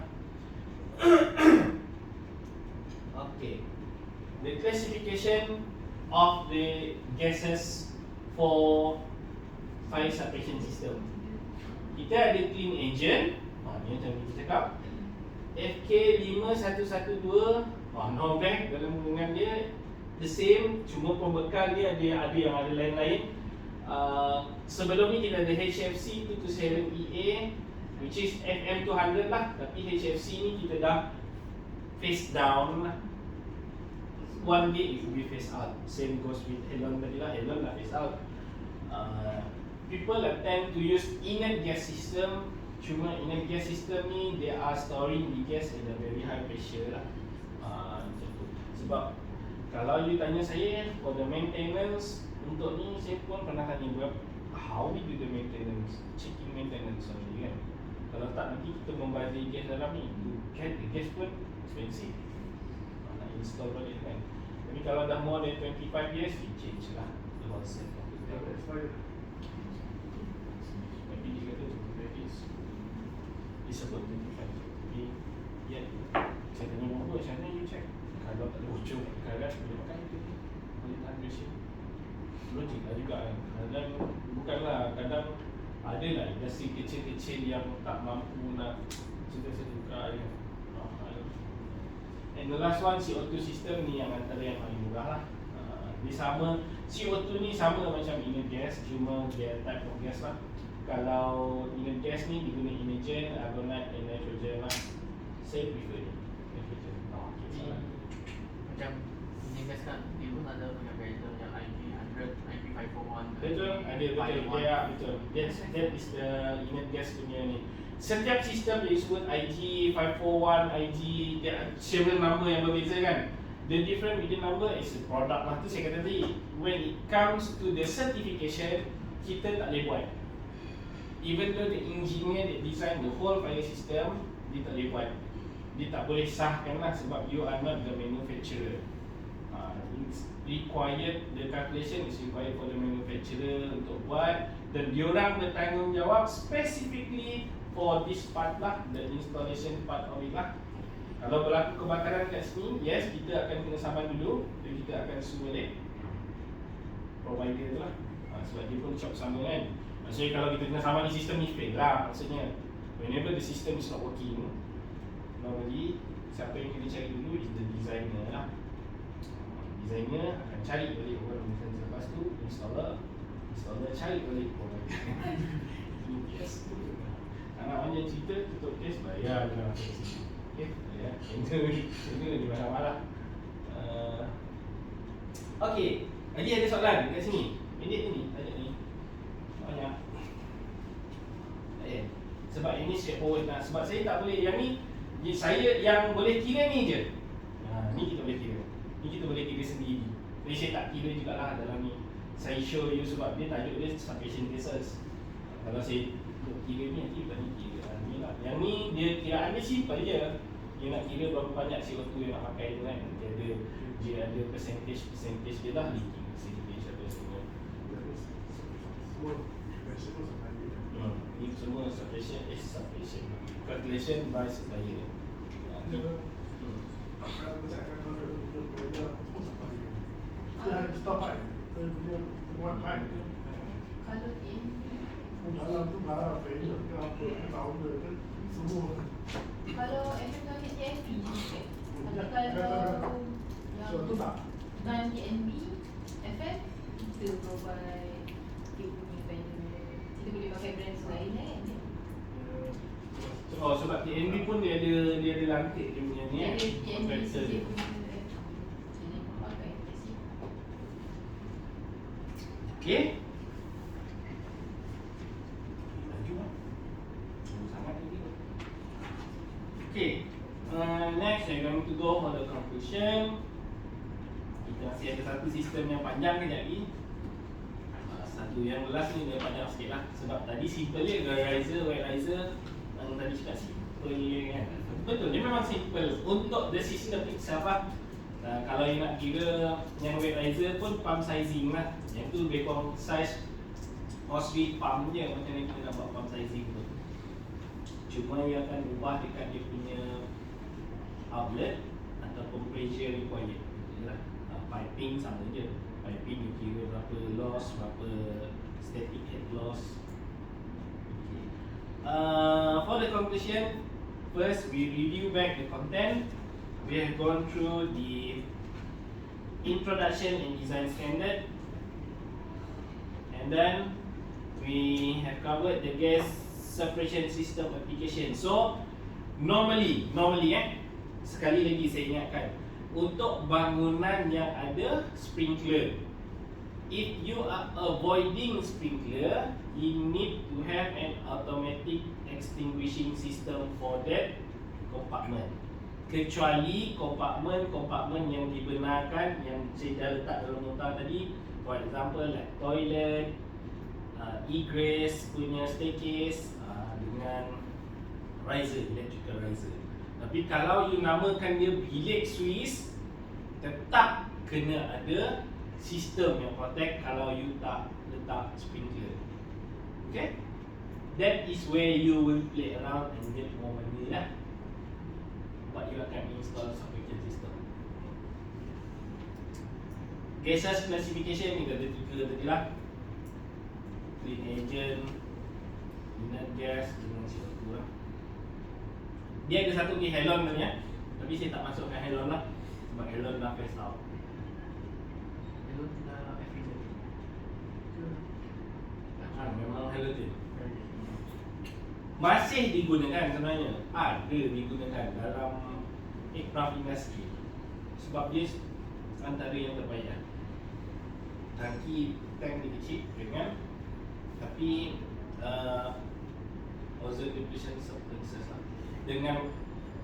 Okay. The classification of the gases for fire suppression system. Kita ada clean agent. Ni macam kita cakap. FK5112. No blank dalam hubungan dia the same, cuma pembekal dia ada yang ada lain-lain. Sebelum ni kita ada HFC 227EA which is FM200 lah, tapi HFC ni kita dah face down lah. One day it will be phased out. Same goes with Helon tadi lah. Helon dah phase out. People tend to use inert gas system. Cuma inert gas system ni they are storing the gas in a very high pressure lah. Macam tu. Sebab kalau you tanya saya for the maintenance, untuk ni saya pun pernah tanya how we do the maintenance, checking maintenance only kan. Kalau tak nanti kita membazir gas dalam ni, gas pun expensive. Nak install balik kan. Tapi kalau dah more than 25 years, we change lah the whole set of the gas. Maybe dia kata 25 years. Dia sebut 25. Tapi ya, saya tanya apa, macam mana you check? Kalau tak ada bocor karat, boleh pakai itu. Boleh tahan pressure. Logik lah juga kan. Kadang bukanlah, kadang ada lah industri kecil-kecil yang tak mampu nak seduka je. And the last one, CO2 system ni yang antara yang paling murah lah. Dia sama, CO2 ni sama macam inert gas, cuma dia type of gas lah. Kalau inert gas ni diguna inogen, argonite and nitrogen lah. Saya prefer ni nitrogen. Macam ini gas kan, dia pun ada punya variable yang IP100, IP541. Betul, ada betul. Ya, betul. That is the inert gas punya ni. Setiap sistem dia sebut IG 541, IG, dia several number yang berbeza kan. The different with the number is a product lah. Tu saya kata tadi, when it comes to the certification, kita tak boleh buat. Even though the engineer that design the whole fire system, dia tak boleh buat. Dia tak boleh sahkan lah sebab you are not the manufacturer. It's required, the calculation is required for the manufacturer untuk buat, dan diorang bertanggungjawab specifically for this part lah, the installation part of it lah. Kalau berlaku kebakaran kat sini, yes, kita akan kena saman dulu dan kita akan sue balik provider tu lah. Sebab dia pun chop sama kan. Maksudnya kalau kita kena saman ni, sistem ni fail lah. Maksudnya whenever the system is not working, normally siapa yang kena cari dulu is the designer lah. Designer akan cari balik orang design, lepas tu installer cari balik provider. Yes. Anak macam cerita, tutup kes, bayar je lah. Okay, bayar. Kena di marah-marah. Okay, lagi ada soalan dekat sini. Minit ni, tanya ni. Banyak. Sebab ini straightforward lah. Sebab saya tak boleh, yang ni saya yang boleh kira ni je. Ni kita boleh kira. Ni kita boleh kira sendiri. Jadi saya tak kira jugalah dalam ni. Saya show you sebab dia tajuk dia suppression cases. Kalau saya kira ni, nanti bukan ni kira ni lah. Yang ni dia kiraan dia simple je. Dia nak kira berapa banyak CO2 yang nak pakai tu kan. Dia ada percentage dia lah, leaking percentage apa semua. Ini semua suppression calculation by supplier. stop kan? Saya punya muat kan? Kalau TNB. Dalam tu barang failure ke apa, ke tahu ke, semua. Kalau FF dengan TNB je. Ya, Tapi kalau So tu tak? non TNB, FF kita provide dia punya banner. Kita boleh pakai brand lain kan? Oh, sebab TNB pun dia ada lantik dia punya ni Ada TNB contractor dia dia. punya jadi pakai kat sini. Okay. Laju lah. Sangat lagi. Okay. Next, I'm going to go for the conclusion. Kita masih ada satu sistem yang panjang kejap lagi. Satu yang last ni dia panjang sikit lah. Sebab tadi simple je, riser, wet riser. Yang tadi cakap simple kan. Betul, dia memang simple. Untuk the system itself lah. Kalau you nak kira yang wet riser pun pump sizing lah. Yang tu lebih kurang size hose pump je. Macam ni kita nak buat pump sizing tu. Cuma ia akan ubah dekat dia punya outlet ataupun pressure required. Piping sama je. Piping you kira berapa loss, berapa static head loss. For the conclusion, first we review back the content. We have gone through the introduction and design standard, and then we have covered the gas separation system application. So normally sekali lagi saya ingatkan, untuk bangunan yang ada sprinkler, if you are avoiding sprinkler, you need to have an automatic extinguishing system for that compartment. Kecuali kompartmen yang dibenarkan, yang saya dah letak dalam nota tadi, for example like toilet, egress punya staircase dengan riser, electrical riser. Tapi kalau you namakan dia bilik Swiss, tetap kena ada sistem yang protect kalau you tak letak sprinkler. Okay? That is where you will play around and get more money lah. But you akan install separation system. Gases classification ni ada 3 tadi lah. Clean agent, inert gas dengan CO2 lah. Dia ada satu lagi halon sebenarnya, tapi saya tak masukkan halon lah sebab halon dah phase out. Hello dah efficient. Memang halogen masih digunakan sebenarnya, ada digunakan dalam aircraft industry sebab dia antara yang terbaik lah. Tangki tank dia kecil dengan tapi ozone depletion substances lah, dengan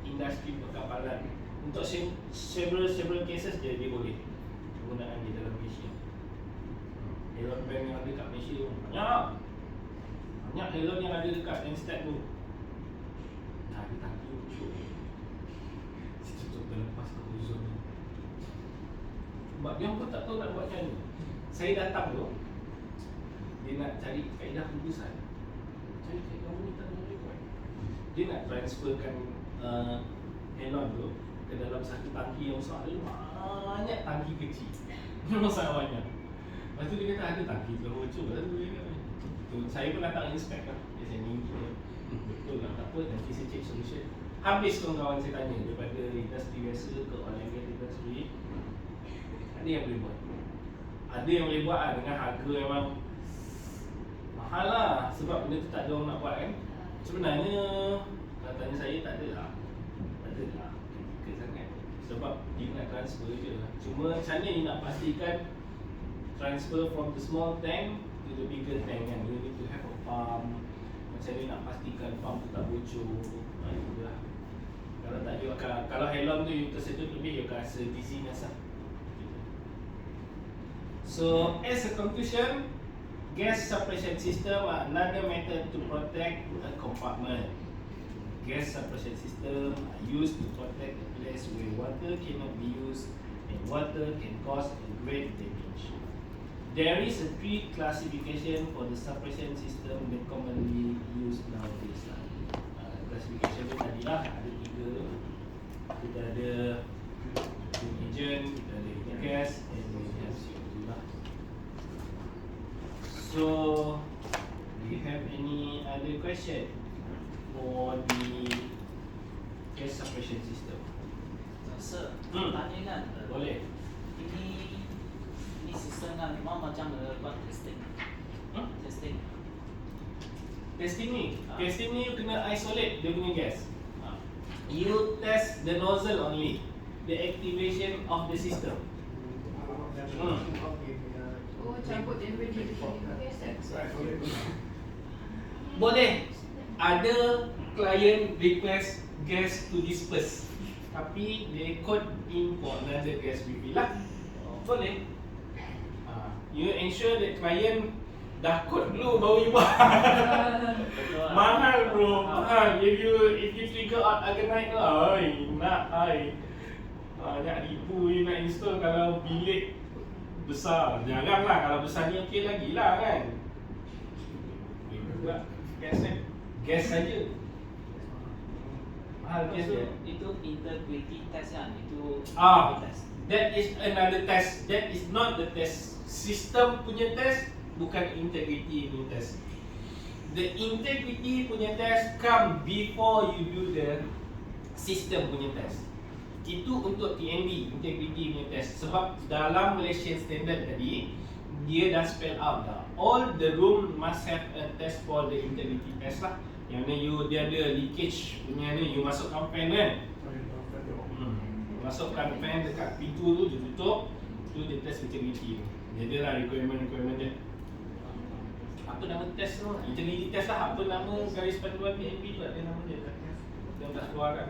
industri perkapalan untuk several cases dia boleh penggunaan di dalam Malaysia. Halon bank yang ada kat Malaysia banyak halon yang ada dekat Instead tu. Ada tangki ucuk. Situ terlepas ke ozon ni. Sebab dia pun tak tahu nak buat macam mana. Saya datang tu, dia nak cari kaedah keputusan. Cari kaedah ni tak boleh buat. Dia nak transferkan halon tu ke dalam satu tangki yang besar. Ada banyak tangki kecil. Memang sangat banyak. Lepas tu dia kata ada tangki terlalu ucuk. Saya pun datang inspect lah. Dia saya ni betul lah, tak apa, nanti saya check solution. Habis kawan-kawan saya tanya daripada industri biasa ke oil and gas industry, ada yang boleh buat. Ada yang boleh buat lah dengan harga memang mahal lah. Sebab benda tu tak ada orang nak buat kan. Sebenarnya kalau tanya saya tak ada lah. Tak ada lah kritikal sangat. Sebab dia nak transfer je. Cuma macam mana dia nak pastikan transfer from the small tank to the bigger tank kan. You need to have a pump. Macam ni nak pastikan pump tu tak bocor. Itu lah. Kalau tak you akan, kalau halon tu you tersedut lebih, you akan rasa dizziness lah. So as a conclusion, gas suppression system are another method to protect a compartment. Gas suppression system are used to protect a place where water cannot be used and water can cause a great damage. There is a 3 classification for the suppression system that commonly used nowadays. Classification tu tadi lah, ada 3. Kita ada clean agent, kita ada gas, and we have CO2. question for the gas suppression system? Sir, tanya kan, Boleh. ini sistem kan memang macam buat testing. Testing. Testing ni you kena isolate dia punya gas. You test the nozzle only, the activation of the system. Oh, cabut daripada dia. Boleh. Ada klien request gas to disperse, tapi they code in for another gas refill lah. Boleh. You ensure that client dah code dulu baru you buat. Mahal bro, mahal. If you trigger out Argonite tu, nak ribu you nak install kalau bilik besar. Jarang lah, kalau besar ni okey lagi lah kan. Gas saja. Mahal gas dia. Itu integrity test kan, itu test. That is another test. That is not the test. System punya test bukan integrity punya test. The integrity punya test come before you do the system punya test. Itu untuk TNB, integrity punya test. Sebab dalam Malaysian standard tadi, dia dah spell out dah. All the room must have a test for the integrity test lah. Yang mana dia ada leakage punya ni, you masukkan fan kan. Masukkan fan dekat pintu tu, dia tutup. Tu dia test integrity tu. Dia ada lah requirement dia. Apa nama test tu? Integrity test lah. Apa nama garis panduan TNB tu ada nama dia. Dia dah keluarkan.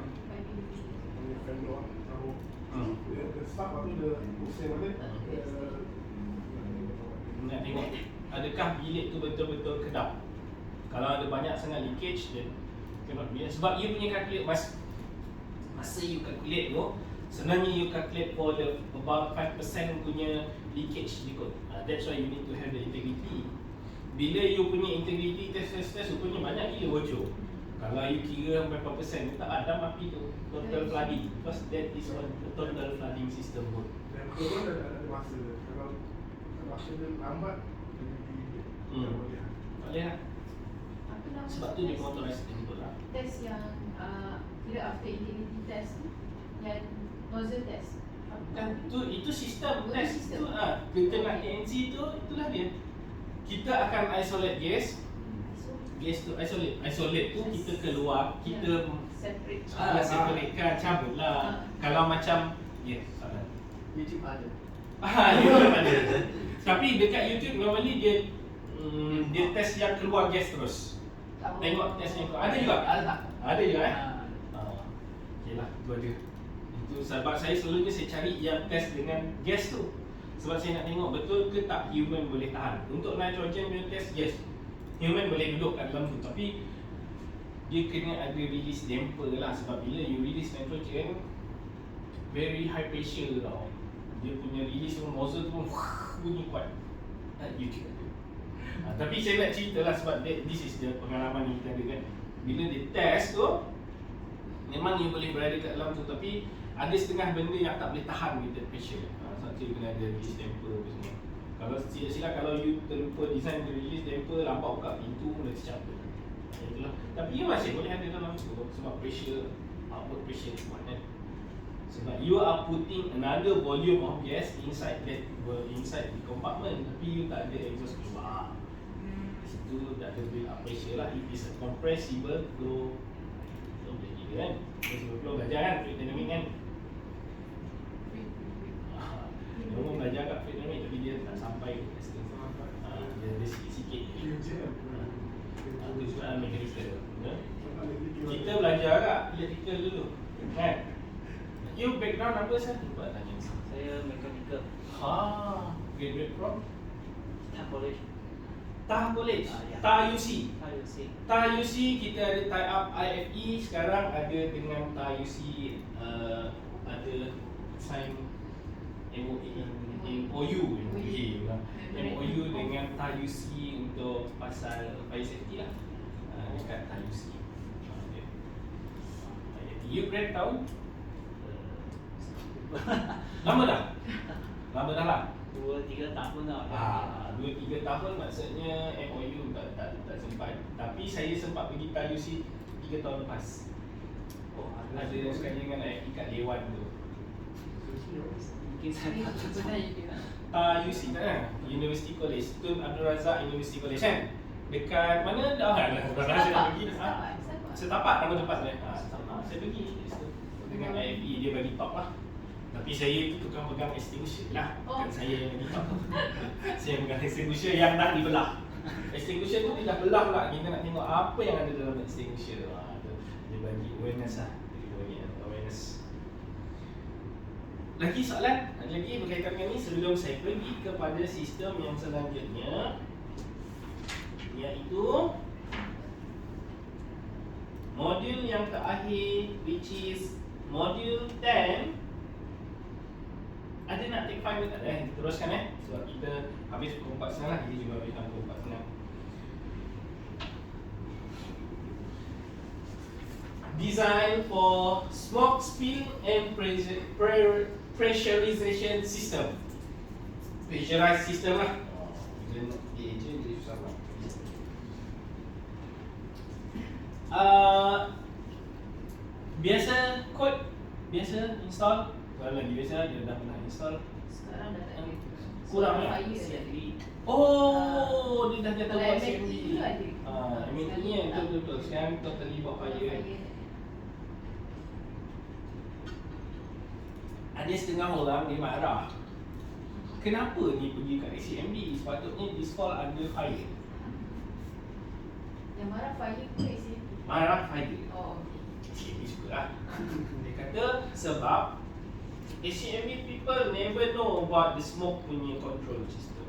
Nak tengok adakah bilik tu betul-betul kedap. Kalau ada banyak sangat leakage, then cannot be. Sebab you punya calculate masa you calculate tu, sebenarnya you calculate for the about 5% punya leakage dia kot. That's why you need to have the integrity. Bila you punya integrity test rupanya banyak gila bocor. Kalau you kira berapa persen, tak padam api tu, total flooding. Because that is what the total flooding system pun. Dan kalau ada masa, kalau masa dia lambat, dia boleh. Boleh lah. Apa nama Sebab tu dia motorized betul lah. test yang kira after integrity test tu, yang nozzle test. Kan itu sistem Oh, test sistem. tu kita nak ANC tu, itulah dia. Kita akan isolate gas tu isolate tu kita keluar, kita separate. separatekan, cabut lah. Kalau macam salah. YouTube ada. YouTube ada. Tapi dekat YouTube normally dia test yang keluar gas terus. Tengok test yang keluar. Ada juga? Ada tak? Ada juga okey lah, tu ada. Itu sebab saya selalunya saya cari yang test dengan gas tu. Sebab saya nak tengok betul ke tak human boleh tahan. Untuk nitrogen punya test, yes, human boleh duduk kat dalam tu. Tapi dia kena ada release damper lah. Sebab bila you release nitrogen, very high pressure tau. Dia punya release tu, nozzle tu bunyi kuat. YouTube ada. Tapi saya nak cerita lah sebab this is the pengalaman yang kita ada kan. Bila dia test tu, memang you boleh berada kat dalam tu. Tapi ada setengah benda yang tak boleh tahan with that pressure. Sebab tu kena ada release damper apa semua. Kalau silap-silap kalau you terlupa design release damper, lambat buka pintu, dah tercapai. Itulah. Tapi you masih boleh ada dalam tu sebab pressure, output pressure kuat kan. Sebab you are putting another volume of gas inside the compartment, tapi you tak ada exhaust keluar. Situ tak ada build up pressure lah. It is a compressible flow. So boleh kira kan, compressible flow belajar kan, fluid dynamic kan. Dia orang belajar kat fluid dynamic tapi dia tak sampai ke test. Dia ada sikit-sikit. Itu juga mechanical. Kita belajar kat electrical dulu kan. You background apa sah? Lupa tanya. Saya mechanical. Graduate from Tak boleh. Tah College. Ya. Tah UC. Saya sih. Tah UC kita ada tie up IFE, sekarang ada dengan Tah UC ada sign MOU dengan Tah UC untuk pasal fire safety lah. Dekat Tah UC. You grad tahun? Lama dah? Lama dah lah. 2-3 tahun lah. 2-3 tahun maksudnya MOU tak sempat. Tapi saya sempat pergi TAUC 3 tahun lepas. Oh, Ada yang sekali dengan ikat dewan tu. mungkin saya tak tahu. Pernah juga. TAUC kan? University College. Tun Abdul Razak University College kan? Dekat mana dah lah. Saya dah pergi. Setapak nama tempatnya. Saya pergi di situ. Dengan IFE dia bagi top lah. Tapi saya tu tukang pegang extinguisher lah. Bukan saya yang bagi top. Saya pegang extinguisher yang nak dibelah. Extinguisher tu dia dah belah pula. Kita nak tengok apa yang ada dalam extinguisher. Dia bagi awareness lah. Dia bagi awareness. Lagi soalan? Ada lagi berkaitan dengan ni sebelum saya pergi kepada sistem yang selanjutnya, iaitu modul yang terakhir, which is modul 10. Ada nak take 5 ke tak? Teruskan sebab kita habis pukul 4 setengah lah. Kita juga habis pukul 4 setengah. Design for smoke spill and pressurization system. Pressurized system lah. Dia susah lah. Biasa kod, biasa install. Kalau lagi biasa dia dah pernah install. Sekarang dah tak ada. Kurang Solar ya? fire dah ada. Oh, dia dah jatuh Kalau buat MNT CMD. dulu ada. MNT ni yang betul-betul. Sekarang totally buat fire. Ada setengah orang dia marah. Kenapa ni pergi kat CMD? Sepatutnya this fall under fire. Yang marah fire ke SCMP? Marah fire. Oh, CMD suka lah. Dia kata sebab SCMD people never know about the smoke punya control system.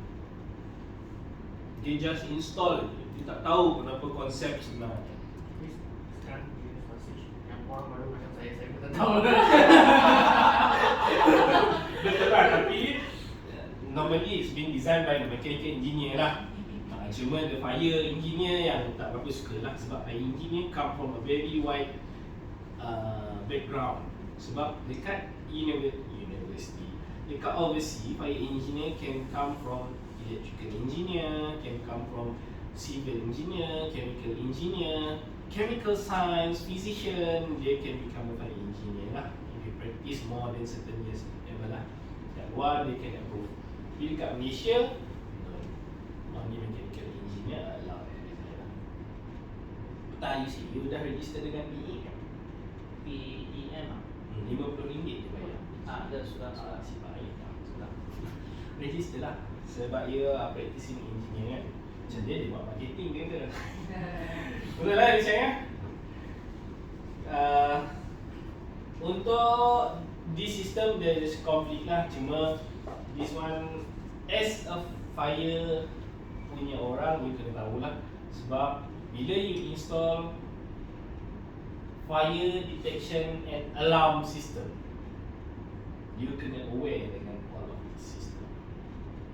Dia just install je. Dia tak tahu kenapa konsep sebenarnya. Sekarang dia sausage yang orang baru macam saya pun tak tahu. Betul lah, tapi normally it's been designed by the mechanical engineer lah. Cuma the fire engineer yang tak berapa suka lah. Sebab fire engineer come from a very wide background. Sebab dekat university, dekat overseas, fire engineer can come from electrical engineer, can come from civil engineer, chemical engineer, chemical science, physician. Dia can become a fire engineer lah. If you practice more than certain years level lah. That one they can approve. Tapi dekat Malaysia, only mechanical engineer allowed. TAUC, you dah register dengan PE kan? PEM ah. RM50 dia bayar. Ada sudah Si Pak Aib sudah register lah. Sebab dia practicing engineer kan. Macam dia buat marketing dia kata. Betul lah dia sayang. Untuk this system there is conflict lah. Cuma this one as a fire punya orang, you kena tahulah. Sebab bila you install fire detection and alarm system, you kena aware dengan all of this system.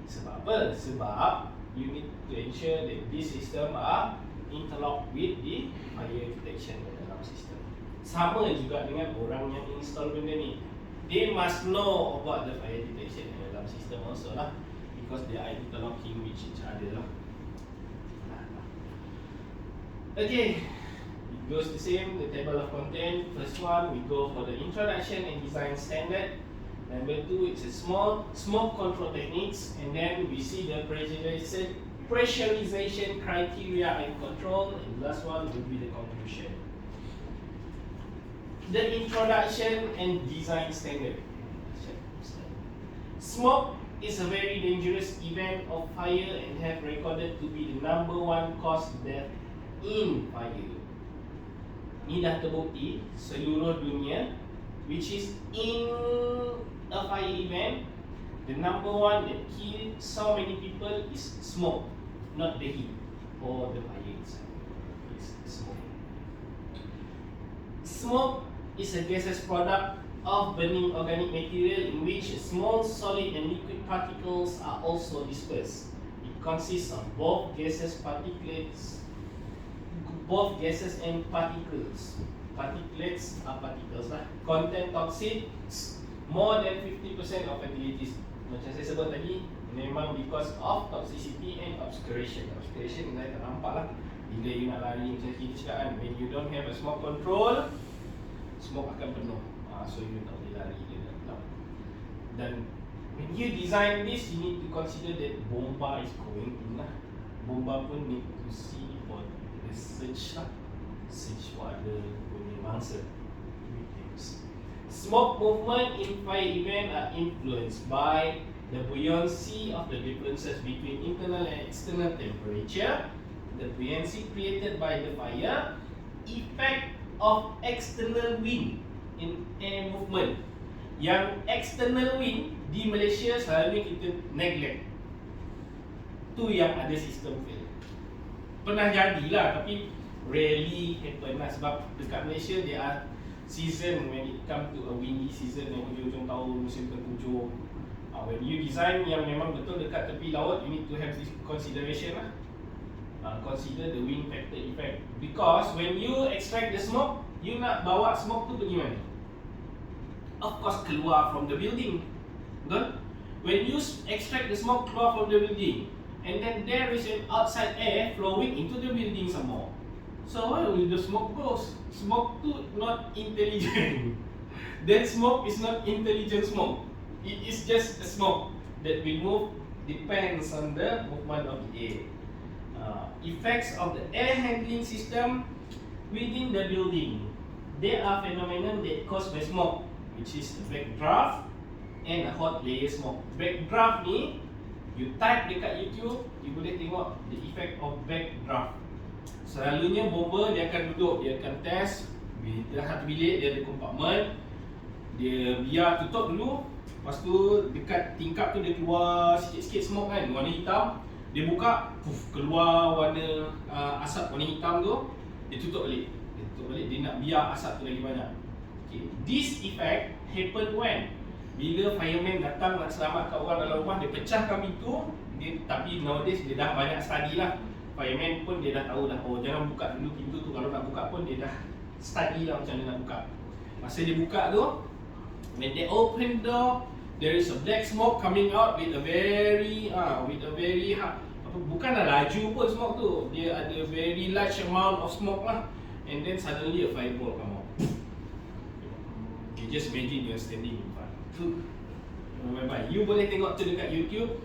Sebab apa? Sebab you need to ensure that this system are interlocked with the fire detection and alarm system. Sama juga dengan orang yang install benda ni. They must know about the fire detection and alarm system also lah, because they are interlocking with each other lah. Okay, it goes the same, the table of content. First one, we go for the introduction and design standard. Number 2, it's a small smoke control techniques. And then we see the pressurization criteria and control. And the last one will be the conclusion. The introduction and design standard. Smoke is a very dangerous event of fire and have recorded to be the number 1 cause death in fire. Ni dah terbukti seluruh dunia, which is in a fire event, the number 1 that kill so many people is smoke, not the heat or the fire itself. It's smoke. Smoke is a gaseous product of burning organic material in which small solid and liquid particles are also dispersed. It consists of both gases and particles. Particulates are particles lah. Contain toxins more than 50% of fatalities. Macam saya sebut tadi, Memang because of toxicity and obscuration. Obscuration saya tak nampak lah. Bila you nak lari macam kita cakap kan, when you don't have a smoke control, smoke akan penuh. So you tak boleh lari dia dalam. Dan when you design this, you need to consider that bomba is going in lah. Bomba pun need to see for the search lah. Search for other punya mangsa. Smoke movement in fire event are influenced by the buoyancy of the differences between internal and external temperature, the buoyancy created by the fire, effect of external wind in air movement. Yang external wind di Malaysia selalunya kita neglect. Tu yang ada sistem fail. Pernah jadilah tapi rarely happen lah, sebab dekat Malaysia there are season when it come to a windy season yang hujung-hujung tahun, musim tengkujuh. When you design yang memang betul dekat tepi laut, you need to have this consideration lah. Consider the wind factor effect, because when you extract the smoke, you nak bawa smoke tu pergi mana? Of course keluar from the building, betul? When you extract the smoke keluar from the building, and then there is an outside air flowing into the building some more. So where will the smoke goes? Smoke tu not intelligent. That smoke is not intelligent smoke. It is just a smoke that will move depends on the movement of the air. Effects of the air handling system within the building. There are phenomena that caused by smoke, which is the backdraft and a hot layer smoke. Backdraft ni, you type dekat YouTube, you boleh tengok the effect of backdraft. Selalunya bomba dia akan duduk, dia akan test. Bila satu bilik dia ada kompartmen, dia biar tutup dulu. Lepas tu dekat tingkap tu dia keluar sikit-sikit smoke kan, warna hitam. Dia buka, keluar warna asap warna hitam tu. Dia tutup balik. Dia nak biar asap tu lagi banyak. Okay. This effect happen when? Bila fireman datang nak selamatkan orang dalam rumah, dia pecahkan pintu. Tapi nowadays dia dah banyak study lah. Fireman pun dia dah tahu dah, oh jangan buka dulu pintu tu. Kalau nak buka pun dia dah study lah macam mana nak buka. Masa dia buka tu, when they open door, there is a black smoke coming out with a very hard, bukanlah laju pun smoke tu, dia ada very large amount of smoke lah. And then suddenly a fireball come out. You just imagine you're standing in front. Bye-bye. You boleh tengok tu dekat YouTube.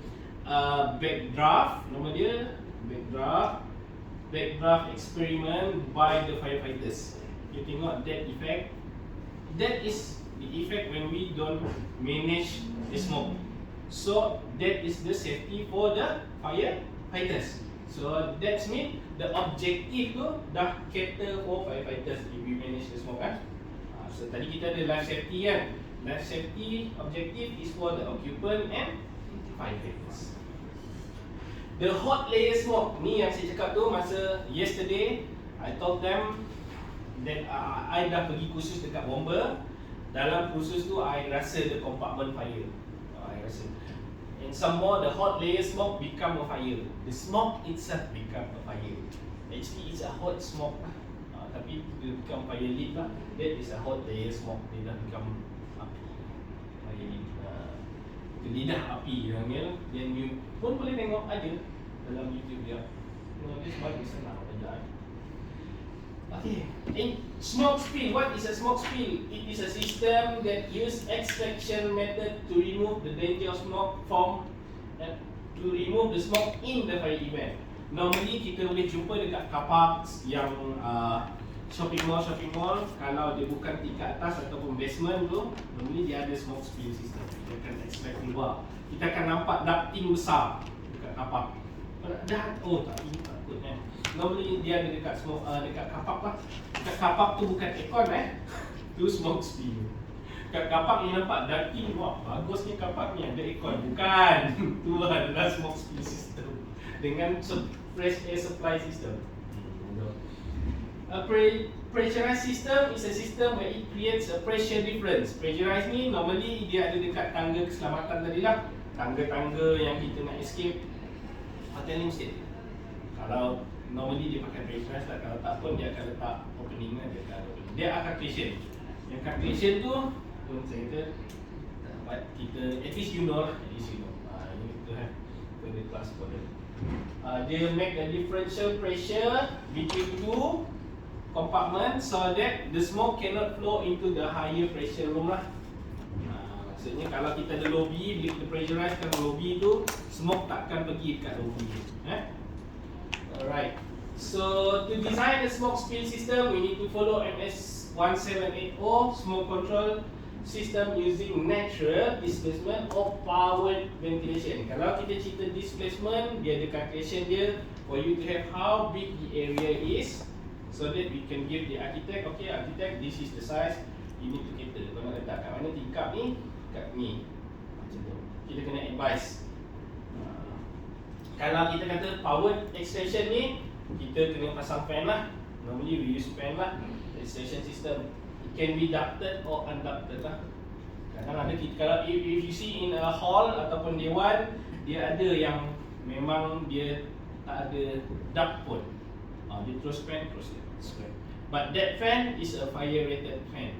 Backdraft, nama dia backdraft experiment by the firefighters. You tengok that effect. That is the effect when we don't manage the smoke. So that is the safety for the firefighters. So that's mean the objective tu dah cater for firefighters if we manage the smoke kan. So tadi kita ada life safety kan. Life safety objective is for the occupant and firefighters. The hot layer smoke ni yang saya cakap tu masa yesterday, I told them that I dah pergi kursus dekat bomba. Dalam kursus tu I rasa the compartment fire. I rasa. And some more the hot layer smoke become a fire. The smoke itself become a fire. Actually it's a hot smoke lah. Tapi dia become fire lit lah. That is a hot layer smoke. Dia dah become api. Fire lit. Lidah api yang ni, yang you pun boleh tengok ada dalam YouTube dia. This one is senang belajar. Okay, in smoke spill, what is a smoke spill? It is a system that use extraction method to remove the danger of smoke from to remove the smoke in the fire event. Normally kita boleh jumpa dekat car park yang shopping mall, kalau dia bukan tingkat atas ataupun basement tu, normally dia ada smoke spill system. Dia akan extract keluar. Kita akan nampak ducting besar dekat kapak. Oh tak, ini takut kan. Normally dia ada dekat smoke, dekat kapak lah. Dekat kapak tu bukan aircon tu smoke spill. Dekat kapak ni nampak ducting, wah bagusnya kapak ni ada aircon. Bukan. Tu adalah smoke spill system dengan fresh air supply system. A pressurized system is a system where it creates a pressure difference. Pressurized ni normally dia ada dekat tangga keselamatan tadi lah. Tangga-tangga yang kita nak escape hotel ni mesti. Kalau normally dia pakai pressurized lah. Kalau tak pun dia akan letak opening lah. Dia akan creation. Yang kat creation tu pun saya kata kita at least you know lah. At least you know. Ini kita have further class for them. They make a differential pressure between two compartments so that the smoke cannot flow into the higher pressure room lah. Maksudnya kalau kita ada lobby, bila kita pressurize kan lobby tu, smoke takkan pergi dekat lobby. Alright. So to design the smoke spill system, we need to follow MS 1780 smoke control system using natural displacement or powered ventilation. Kalau kita cerita displacement, dia ada calculation dia for you to have how big the area is, so that we can give the architect, okay architect, this is the size you need to cater. Kau nak letak kat mana tingkap ni, kat ni, macam tu. Kita kena advise. Kalau kita kata powered extension ni, kita kena pasang fan lah. Normally we use fan lah. Extension system, it can be ducted or unducted lah. Kadang ada kita, kalau if you see in a hall ataupun dewan, dia ada yang memang dia tak ada duct pun. Dia terus fan, terus fan. But that fan is a fire rated fan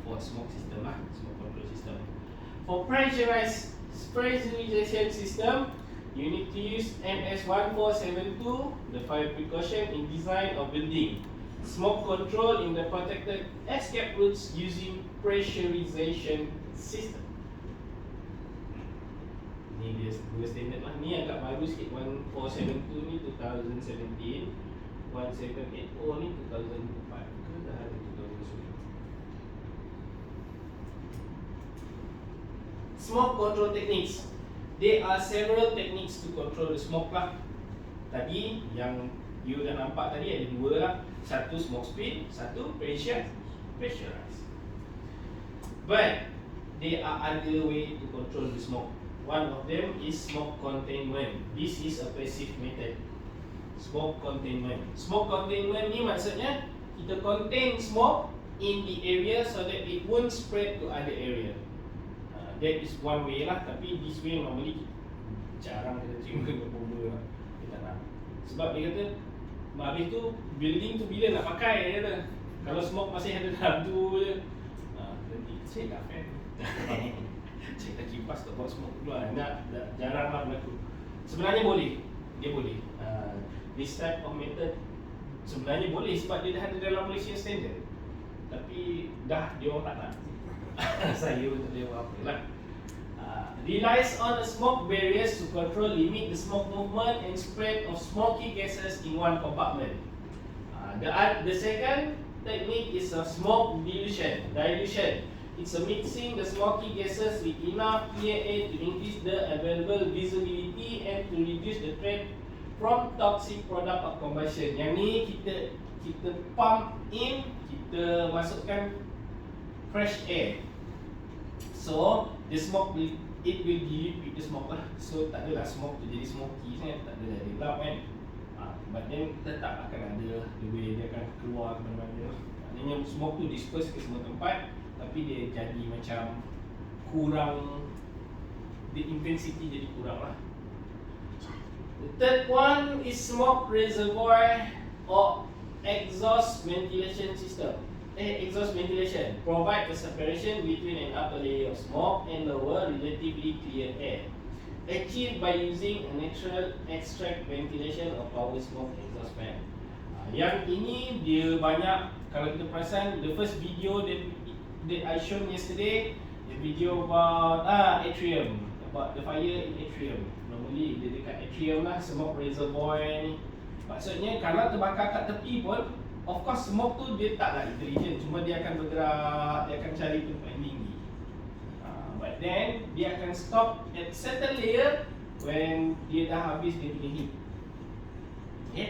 for smoke system lah, smoke control system. For pressurization system, you need to use MS 1472, the fire precaution in design of building. Smoke control in the protected escape routes using pressurization system. Ni dia dua standard lah. Ni agak baru sikit. 1472 ni 2017, 1780 ni 2004 ke dah ada 2010. Smoke control techniques. There are several techniques to control the smoke lah. Tadi yang you dah nampak tadi ada dua lah. Satu smoke speed, satu pressurize. But there are other way to control the smoke. One of them is smoke containment. This is a passive method. Smoke containment. Smoke containment ni maksudnya kita contain smoke in the area so that it won't spread to other area. That is one way lah. Tapi this way normally jarang kita terima ke lah. Kita tak nak. Sebab dia kata habis tu building tu bila nak pakai dia kata. Kalau smoke masih ada dalam tu je, nanti cek lah fan. Cek lah kipas tak buat smoke keluar. Jarang lah berlaku. Sebenarnya boleh. Dia boleh. This type of method sebenarnya boleh sebab dia dah ada dalam Malaysia standard. Tapi dah dia orang tak nak. Saya pun tak boleh buat apa lah. Relies on the smoke barriers to control, limit the smoke movement and spread of smoky gases in one compartment. The second technique is a smoke dilution. It's a mixing the smoky gases with enough clear air to increase the available visibility and to reduce the threat from toxic product of combustion. Yang ni kita pump in, kita masukkan fresh air. So the smoke it will dilute with the smoke lah. So tak adalah smoke tu jadi smoky kan, tak ada dia gelap kan. But then tetap akan ada the way dia akan keluar ke mana-mana. Maknanya smoke tu disperse ke semua tempat, tapi dia jadi macam kurang, the intensity jadi kurang lah. The third one is smoke reservoir or exhaust ventilation system. Exhaust ventilation provide a separation between an upper layer of smoke and lower relatively clear air, achieved by using a natural extract ventilation or power smoke exhaust fan. Yang ini dia banyak, kalau kita perasan the first video that I shown yesterday, the video about atrium, about the fire in atrium. Normally dia dekat atrium lah, smoke reservoir ni. Maksudnya kalau terbakar kat tepi pun, of course smoke tu dia taklah intelligent, cuma dia akan bergerak, dia akan cari tempat yang tinggi. But then dia akan stop at certain layer when dia dah habis dia punya heat. Okay?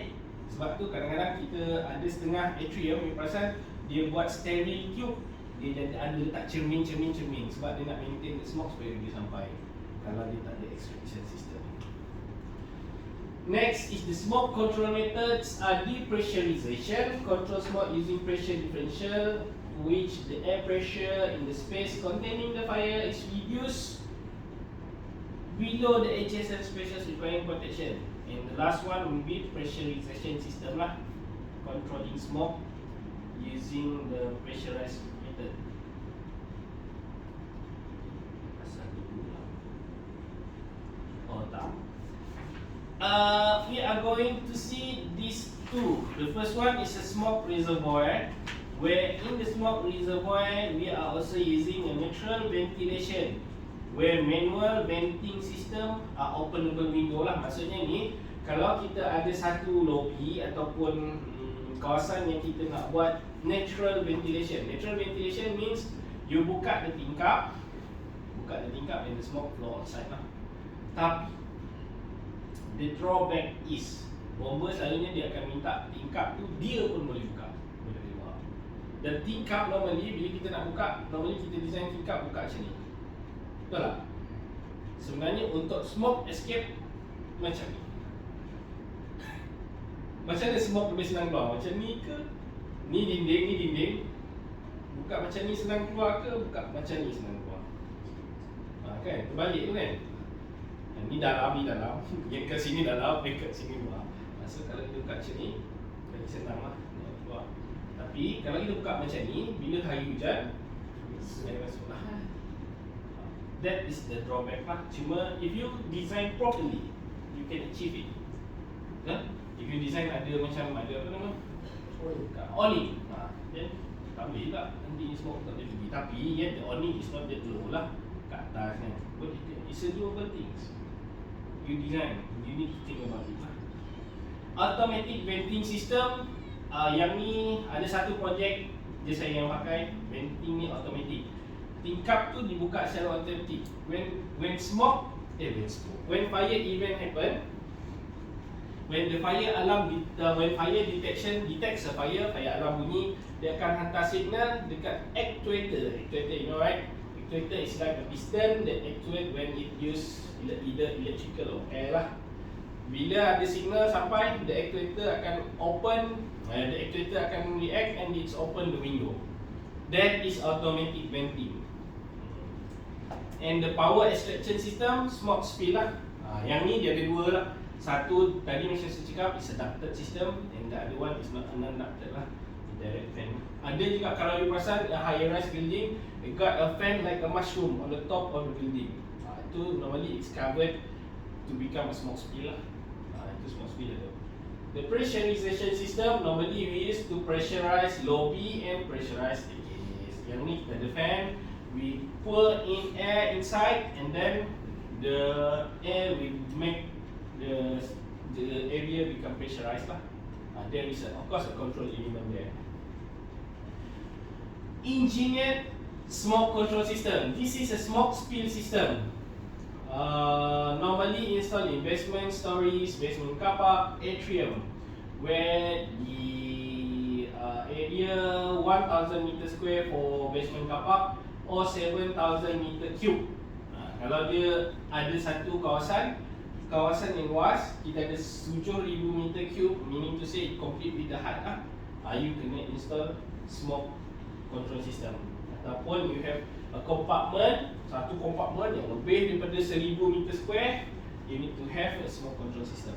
Sebab tu kadang-kadang kita ada setengah atrium, you perasan dia buat sterile tube, dia jadi ada letak cermin sebab dia nak maintain the smoke supaya dia sampai kalau dia tak ada extraction system. Next is the smoke control methods are depressurization, control smoke using pressure differential, which the air pressure in the space containing the fire is reduced below the HSL spaces requiring protection. And the last one will be pressurization system lah, controlling smoke using the pressurized method. We are going to see these two. The first one is a smoke reservoir, where in the smoke reservoir we are also using a natural ventilation, where manual venting system are openable window lah. Maksudnya ni, kalau kita ada satu lobby ataupun kawasan yang kita nak buat natural ventilation. Natural ventilation means you buka the tingkap and the smoke flow outside lah. Tapi the drawback is, bomber selalunya dia akan minta tingkap tu dia pun boleh buka, boleh keluar. Dan tingkap normally bila kita nak buka, normally kita design tingkap buka macam ni. Betul tak? Sebenarnya untuk smoke escape macam ni. Macam mana smoke lebih senang keluar? Macam ni ke? Ni dinding. Buka macam ni senang keluar ke? Buka macam ni senang keluar? Kan? Terbalik tu kan? Ni dalam. Yang ke sini dalam, yang ke sini luar. So kalau kita buka macam ni, lagi senang lah nak keluar. Tapi kalau kita buka macam ni, bila hari hujan, air masuk lah. That is the drawback lah. Cuma if you design properly, you can achieve it. If you design ada macam ada apa nama? Awning. Then tak boleh juga. Nanti smoke tak boleh pergi. Tapi yet the awning is not that low lah. Kat atas kan. But it's a doable things. You design, you need to think about it lah. Automatic venting system, yang ni ada satu projek je saya yang pakai. Venting ni automatic. Tingkap tu dibuka secara automatic. When fire event happen, when the fire alarm when fire detection detects a fire alarm bunyi, dia akan hantar signal dekat actuator. Actuator, you know right? Actuator is like a piston that actuate when it use either electrical or air lah. Bila ada signal sampai, the actuator akan open, the actuator akan react and it's open the window. That is automatic venting. And the power extraction system, smoke spill lah. Yang ni dia ada dua lah. Satu tadi macam saya cakap is a ducted system, and the other one is not unducted lah, direct fan. Ada juga kalau you perasan high rise building, they got a fan like a mushroom on the top of the building. Itu normally it's covered to become a smoke spill lah. Itu smoke spill tu. The pressurization system normally we use to pressurize lobby and pressurize staircase. Yang ni kita ada fan, we pull in air inside and then the air will make the area become pressurized lah. There is of course a control element there. Engineered smoke control system. This is a smoke spill system. Normally installed in basement stories, basement car park, atrium, where the area 1000 meter square for basement car park or 7000 meter cube. Kalau dia ada satu kawasan yang luas, kita ada 7000 meter cube, meaning to say it complete with the HUD lah. You kena install smoke control system. Ataupun you have a compartment, satu compartment yang lebih daripada 1000 meter square, you need to have a smoke control system.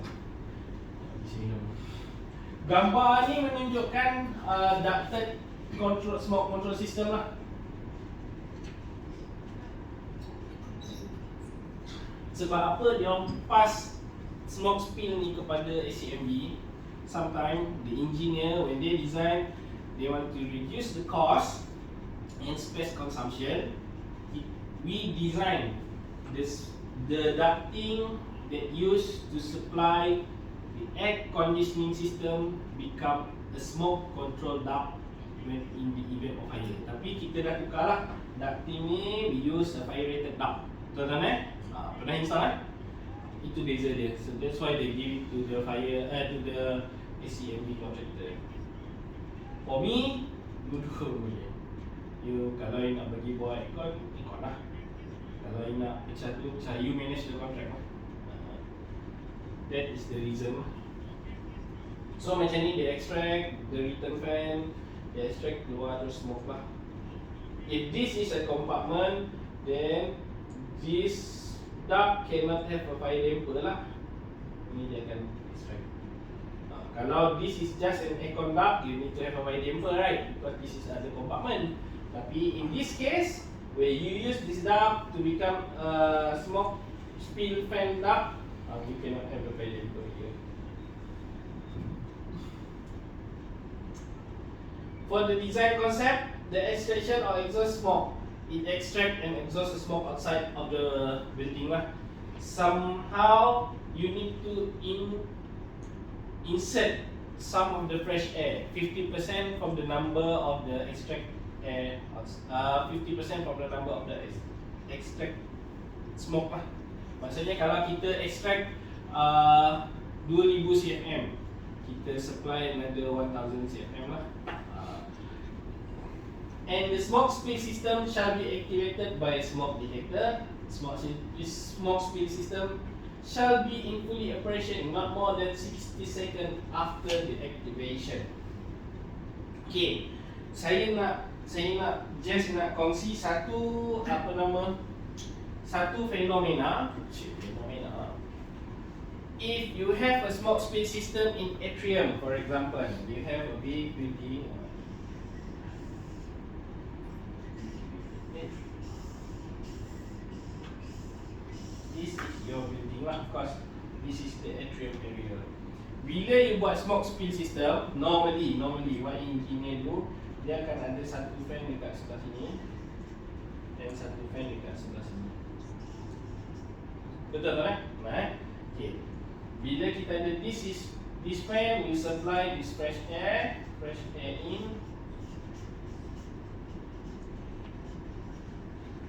Gambar ni menunjukkan ducted control, smoke control system lah. Sebab apa dia orang pass smoke spill ni kepada ACMB? Sometimes the engineer when they design, they want to reduce the cost and space consumption. We design the ducting that used to supply the air conditioning system become a smoke control duct when in the event of fire. Tapi kita dah tukar lah ducting ni, we use a fire rated duct. Betul kan pernah install Itu beza dia. So that's why they give it to the to the ACMB contractor. For me, dua-dua boleh. Kalau you nak bagi buat aircon, aircon lah. Kalau you nak pecah tu, you manage the contract lah. That is the reason. So macam ni, they extract the return fan, they extract keluar terus smoke lah. If this is a compartment, then this duct cannot have a fire damper lah. Ini dia akan extract. Kalau this is just an aircon duct, you need to have a fire damper, right? Because this is other compartment. Tapi in this case, where you use this duct to become a smoke spill fan duct, You cannot have the variable here. For the design concept, the extraction or exhaust smoke, it extract and exhaust the smoke outside of the building lah. Somehow you need to insert some of the fresh air, 50% from the number of the extract air, 50% from the number of the extract smoke lah. Maksudnya kalau kita extract 2000 cfm, kita supply another 1000 cfm lah. And the smoke spill system shall be activated by a smoke detector. This smoke spill system shall be in fully operation not more than 60 seconds after the activation. Okay, saya nak just nak kongsi satu fenomena. If you have a smoke spill system in atrium, for example, you have a big building. This is your building lah, of course. This is the atrium area. Bila you buat smoke spill system, normally what engineer do, dia akan ada satu fan dekat sebelah sini dan satu fan dekat sebelah sini. Betul tak? Okay. Bila kita ada this fan, we supply this fresh air in,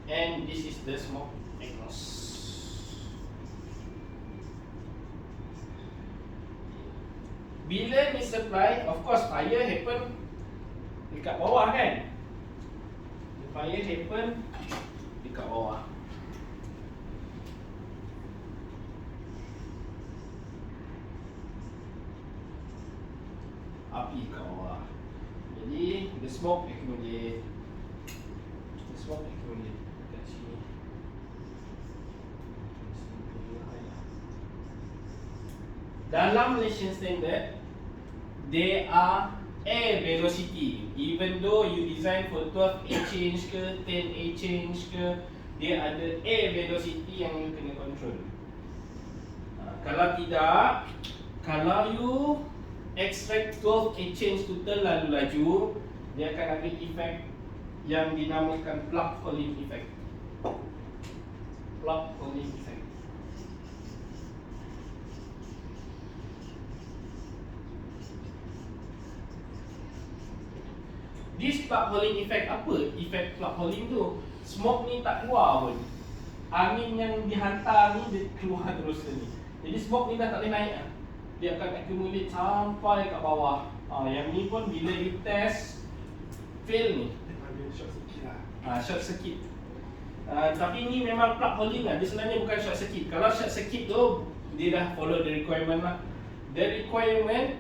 and this is the smoke exhaust. Bila ni supply, of course fire happen dekat bawah kan? Fire happen dekat bawah. Api kat bawah. Jadi the smoke accumulate. Dekat sini. Dalam Malaysian standard, there are air velocity. Even though you design for 12A change ke, 10A change ke, dia ada air velocity yang you kena control. Kalau tidak, kalau you extract 12A change tu terlalu laju, dia akan ada efek yang dinamakan plug holing effect. Plug holing effect. This plug holing effect apa? Efek plug holing tu, smoke ni tak keluar pun. Angin yang dihantar ni dia keluar terus ni. Jadi smoke ni dah tak boleh naik lah. Dia akan accumulate sampai kat bawah. Yang ni pun bila you test fail ni. Short circuit lah. Short circuit. Tapi ni memang plug holing lah. Dia sebenarnya bukan short circuit. Kalau short circuit tu dia dah follow the requirement lah. The requirement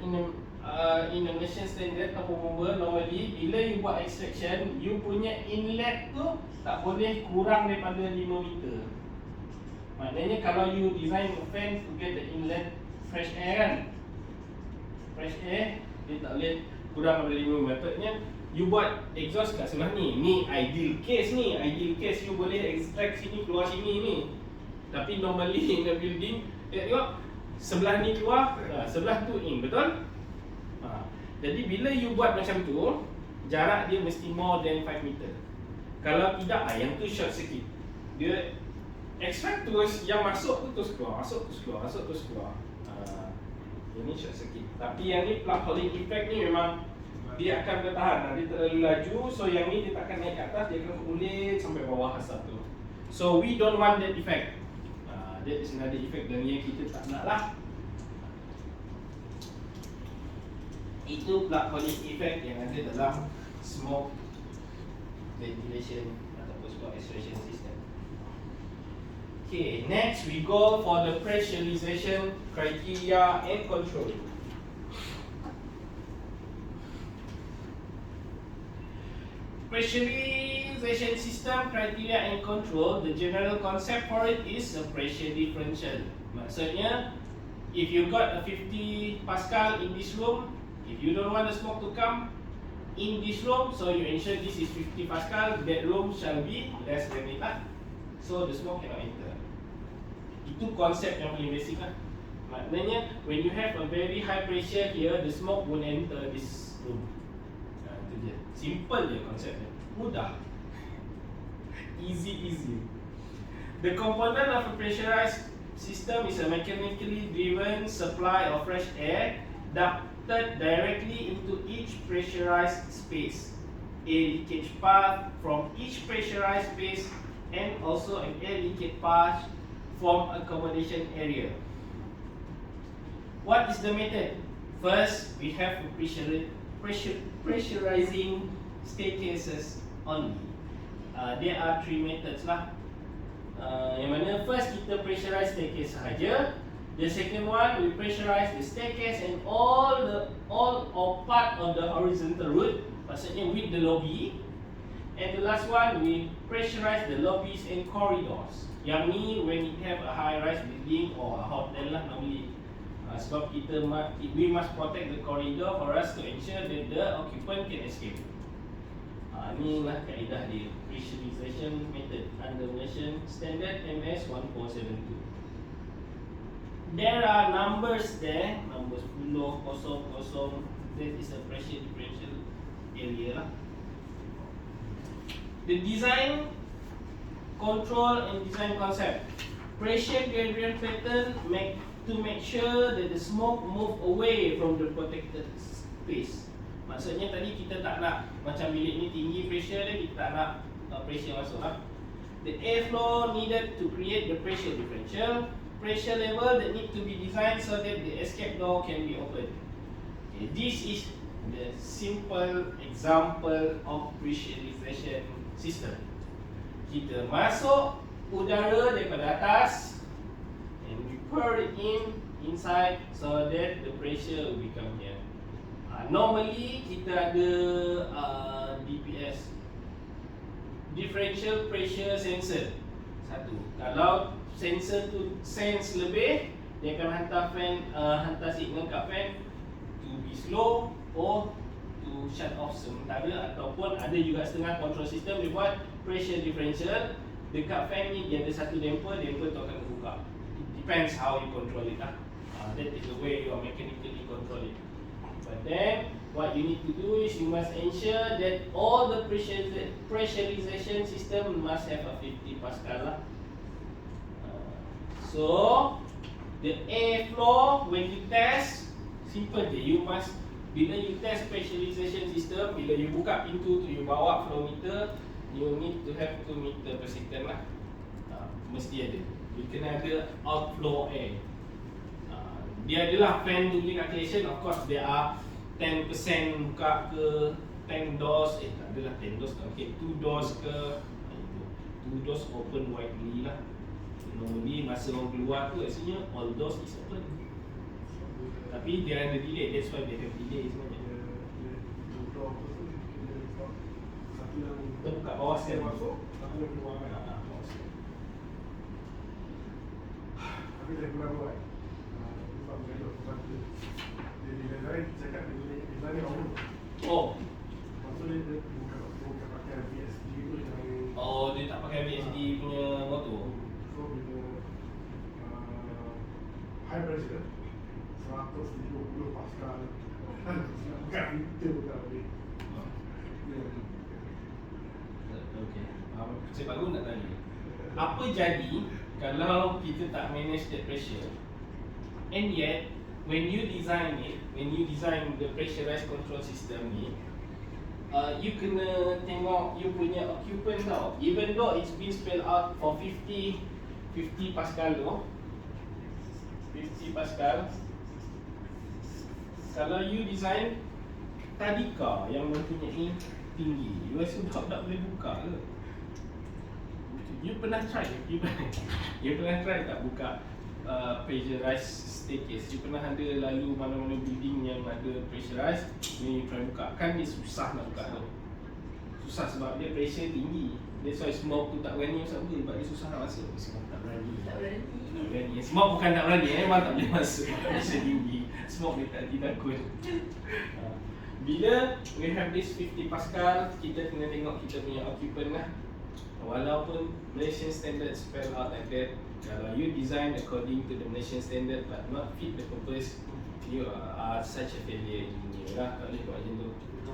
in the Malaysian standard number normally bila you buat extraction, you punya inlet tu tak boleh kurang daripada 5 meter. Maknanya kalau you design a fan to get the inlet fresh air kan, fresh air dia tak boleh kurang daripada 5 meter. Maksudnya you buat exhaust kat sebelah ni. Ni ideal case ni. Ideal case you boleh extract sini keluar sini ni. Tapi normally in the building, tengok sebelah ni keluar, sebelah tu in, betul? Jadi bila you buat macam tu, jarak dia mesti more than 5 meter. Kalau tidak, yang tu short circuit. Dia extract terus, yang masuk tu terus keluar, masuk terus keluar, masuk terus keluar. Ini short circuit. Tapi yang ni plug holing effect ni memang dia akan bertahan. Dia terlalu laju, so yang ni dia tak akan naik ke atas, dia akan kulit sampai bawah asap tu. So we don't want that effect. That is another effect dan yang kita tak nak lah. Itu plug holing effect yang ada dalam smoke ventilation ataupun smoke extraction system. Okay, next we go for the pressurization criteria and control. Pressurization system criteria and control, the general concept for it is a pressure differential. Maksudnya, if you got a 50 Pascal in this room, if you don't want the smoke to come in this room, so you ensure this is 50 Pascal, that room shall be less than it, so the smoke cannot enter. Itu konsep yang paling basic lah. Maknanya when you have a very high pressure here, the smoke won't enter this room. Itu je. Simple je konsepnya. Mudah. Easy. The component of a pressurized system is a mechanically driven supply of fresh air ducted directly into each pressurized space. A leakage path from each pressurized space and also an air leakage path from accommodation area. What is the method? First, we have pressurizing staircases only. There are 3 methods lah. Yang mana first kita pressurize staircase sahaja. The second one we pressurize the staircase and all or part of the horizontal route, maksudnya with the lobby. And the last one we pressurize the lobbies and corridors. Yang ni when you have a high-rise building or a hotel lah normally. Sebab we must protect the corridor for us to ensure that the occupant can escape. Inilah kaedah dia, pressurization method under Malaysian Standard MS 1472. There are numbers there, numbers 10, 0, 0. That is a pressure differential area lah. The design, control and design concept. Pressure gradient pattern to make sure that the smoke move away from the protected space. Maksudnya tadi kita tak nak macam bilik ni tinggi pressure dia, kita tak nak pressure masuk lah. The airflow needed to create the pressure differential. Pressure level that need to be designed so that the escape door can be opened. Okay, this is the simple example of pressurization system. Kita masuk udara daripada atas and we pour it inside so that the pressure will become here. Normally kita ada DPS, differential pressure sensor. Satu, kalau sensor tu sense lebih, dia akan hantar signal kat fan to be slow or to shut off sementara, ataupun ada juga setengah control system dia buat pressure differential. Dekat fan ni dia ada satu damper tu akan terbuka. It depends how you control it lah. That is the way you are mechanically control it. But then what you need to do is you must ensure that all the pressurization system must have a 50 Pascal lah. So the airflow when you test, simple je. You must, bila you test pressurization system, bila you buka pintu tu, you bawa flow meter, you need to have 2 meter per second lah. Mesti ada. You kena ada outflow air. Dia adalah fan during activation. Of course there are 10% buka ke, 10 doors, tak adalah 10 doors, okay, 2 doors ke, 2 doors open widely lah. Normally masa orang keluar tu actually all doors is open. Tapi dia ada delay, that's why dia have delay sebenarnya. Kita buka bawah sekali masuk, satu yang keluar kan. Tapi saya pernah buat sebab mengajuk sebab dia design, cakap dia punya design ni awal. Oh, Maksudnya dia bukan pakai VSD tu yang dia tak pakai VSD punya motor. So bila high pressure 120 Pascal bukan meter bukan lebih. Okay, saya baru nak tanya, apa jadi kalau kita tak manage the pressure, and yet when you design it, when you design the pressurized control system ni, you kena tengok you punya occupant tau. Even though it's been spelled out for 50 Pascal tu, 50 Pascal, kalau you design tadika yang mempunyai tinggi, you rasa tak boleh buka ke? You pernah try? You pernah try tak buka pressurized staircase? You pernah ada lalu mana-mana building yang ada pressurized, you try buka, kan dia susah nak buka tu. Susah sebab dia pressure tinggi. That's why smoke tu tak berani masuk tu, sebab dia susah nak masuk. Smoke tak berani. Tak berani. Smoke bukan tak berani, memang tak boleh masuk. Pressure tinggi. Smoke dia tak takut. Bila we have this 50 Pascal, kita kena tengok kita punya occupant lah. Walaupun Malaysian standard spell out like that, Kalau you design according to the Malaysian standard but not fit the purpose, you are such a failure engineer lah. Tak boleh buat macam tu.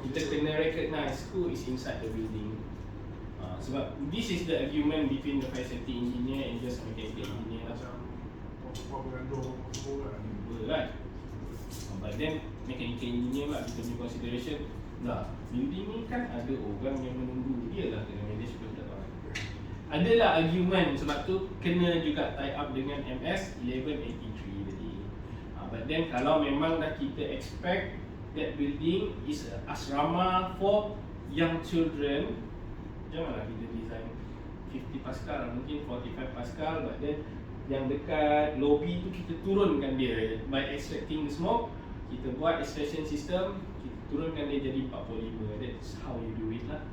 Kita kena recognize who is inside the building. Sebab this is the argument between the fire safety engineer and just mechanical engineer lah. Macam mengandung semua kan. Right. But then mechanical engineer lah kita punya consideration. Nah, building ni kan ada orang yang menunggu dia lah kena manage benda tu. Adalah argument sebab tu kena juga tie up dengan MS 1183 tadi. But then kalau memang dah kita expect that building is a asrama for young children, janganlah kita design 50 Pascal, mungkin 45 Pascal, but then yang dekat lobby tu kita turunkan dia by extracting the smoke. Kita buat extraction system, kita turunkan dia jadi 45. That's how you do it lah.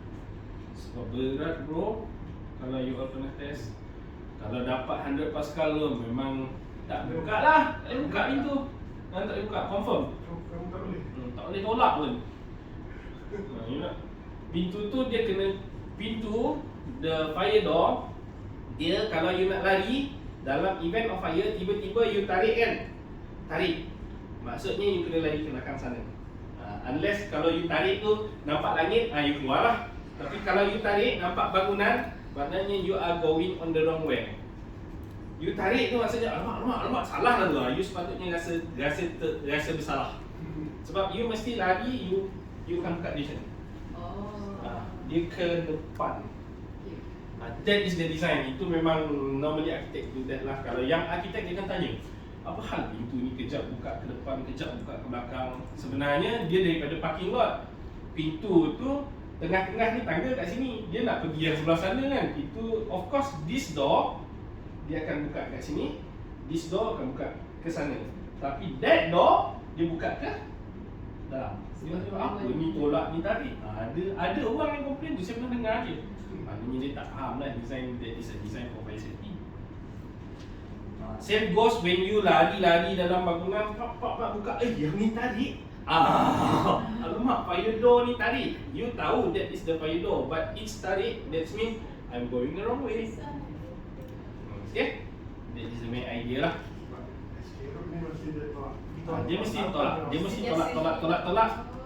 Sebab berat bro. Kalau you all pernah test, kalau dapat 100 Pascal tu memang tak buka lah. Tak boleh buka pintu. Tak boleh buka, confirm. Kamu tak boleh. Tak boleh tolak pun. You know, pintu tu dia kena, pintu the fire door, dia kalau you nak lari dalam event of fire, tiba-tiba you tarik kan, tarik, maksudnya you kena lari ke belakang sana. Unless kalau you tarik tu nampak langit, you keluar lah. Tapi kalau you tarik nampak bangunan, maknanya you are going on the wrong way. You tarik tu maksudnya alamak salah lah tu. You sepatutnya rasa bersalah. Sebab you mesti lari, you akan buka dia. Dia ke depan. That is the design. Itu memang normally architect do that lah. Kalau yang architect dia akan tanya, apa hal pintu ni kejap buka ke depan, kejap buka ke belakang. Sebenarnya dia daripada parking lot. Pintu tu tengah-tengah ni tangga kat sini. Dia nak pergi yang sebelah sana kan. Itu of course this door dia akan buka kat sini. This door akan buka ke sana. Tapi that door dia buka ke dalam. Dia kata apa ni tolak ni tarik. Ada orang yang komplain tu, saya pernah dengar je. Maknanya dia tak faham lah design, that is a design for fire safety. Same goes when you lari-lari dalam bangunan, pak buka, yang ni tarik. Alamak, fire door ni tarik. You tahu that is the fire door, but it's tarik, that means I'm going the wrong way. Okay? That is the main idea lah. Dia mesti tolak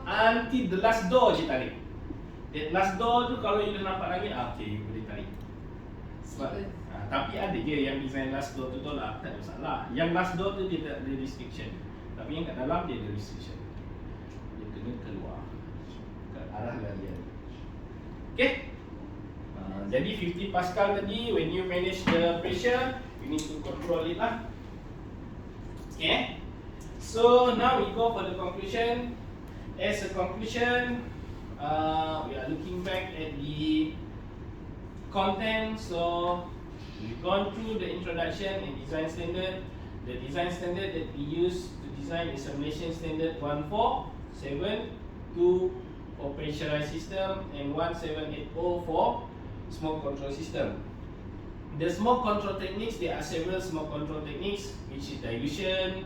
until the last door je tarik. That last door tu kalau you dah nampak lagi, okay, you boleh tarik. Sebab tapi ada je yang design last door tu tolak, tak ada masalah. Yang last door tu dia tak ada restriction. Tapi yang kat dalam dia ada restriction. Dia kena keluar ke arah larian. Okay? Jadi 50 Pascal tadi, when you manage the pressure, you need to control it lah. Okay? So now we go for the conclusion. As a conclusion, we are looking back at the content. So we've gone through the introduction and design standard. The design standard that we use to design is a Malaysian standard 14722 for pressurized system and 1780 for smoke control system. The smoke control techniques, there are several smoke control techniques, which is dilution,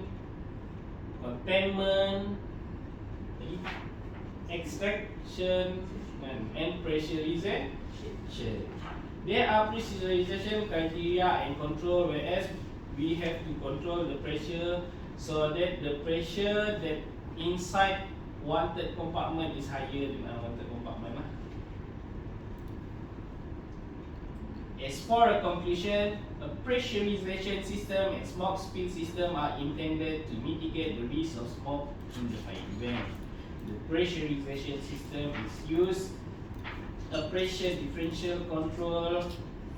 containment, extraction, and pressurization. There are pressurization criteria and control, whereas we have to control the pressure so that the pressure that inside wanted compartment is higher than unwanted compartment. As for a conclusion, a pressurization system and smoke spill system are intended to mitigate the risk of smoke in the fire event. The pressurization system is used a pressure differential control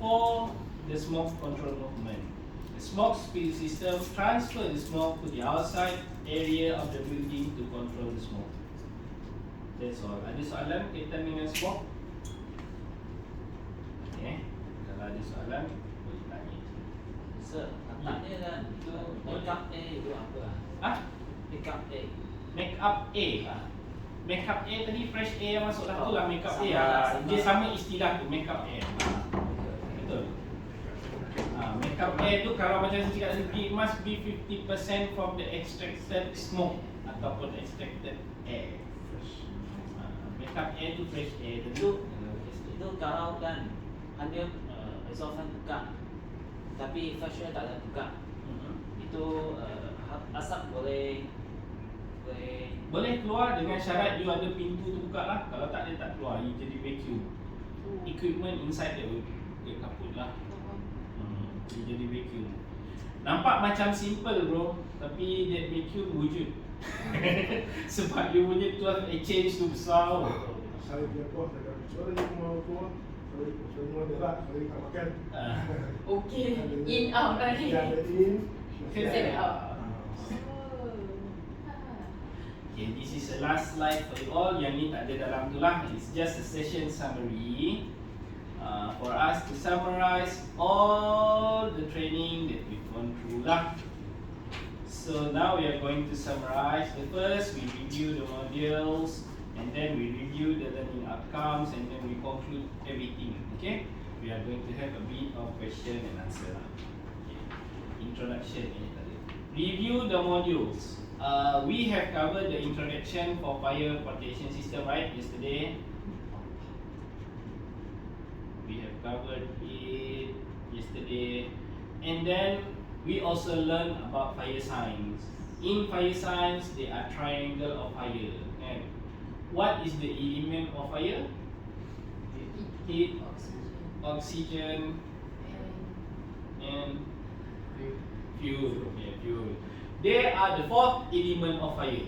for the smoke control movement. The smoke spill system transfers the smoke to the outside area of the building to control the smoke. That's all. Ada soalan kaitan dengan smoke? Okay. Kalau ada soalan, boleh tanya. Sir, tanya kan, itu makeup A itu apa? Makeup A. Makeup A. Makeup A tadi fresh air masuk lah tu lah makeup A sama. Dia sama istilah tu, makeup A. Betul. Makeup A tu kalau macam saya cakap tadi, it must be 50% from the extracted smoke ataupun extracted air. Makeup A tu fresh air tentu. Itu kalau kan hanya exhaustan buka, Tapi flushnya tak ada buka. Itu asap boleh Boleh keluar dengan syarat you ada pintu tu buka lah. Kalau tak, dia tak keluar, you jadi vacuum. Equipment inside dia kaput lah. Dia jadi vacuum. Nampak macam simple bro, tapi that vacuum wujud. Sebab you punya tuan exchange tu besar. Saya punya bos cakap, sorry you mau keluar, sorry semua berak, sorry tak makan. Okay, in out lah ni. Dia ada in, Set out. Okay, this is the last slide for you all. Yang ni tak ada dalam tu lah. It's just a session summary for us to summarize all the training that we've gone through lah. So now we are going to summarize. The first, we review the modules, and then we review the learning outcomes, and then we conclude everything. Okay? We are going to have a bit of question and answer lah. Okay. Introduction ni tadi. Review the modules. We have covered the introduction for fire protection system, right? Yesterday. We have covered it yesterday, and then we also learned about fire signs. In fire signs, there are triangle of fire. And what is the element of fire? Heat, oxygen, and fuel. Yeah, fuel. They are the fourth element of fire.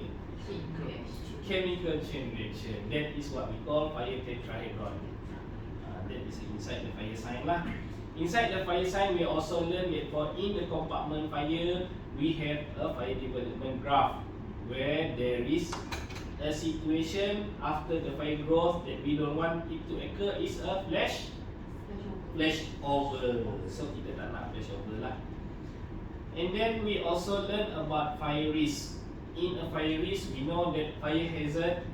Chemical chain reaction. That is what we call fire tetrahedron. That is inside the fire sign lah. Inside the fire sign, we also learn that for in the compartment fire, we have a fire development graph where there is a situation after the fire growth that we don't want it to occur is a flash over. So kita tak nak flash over lah. And then we also learn about fire risk. In a fire risk, we know that fire hazard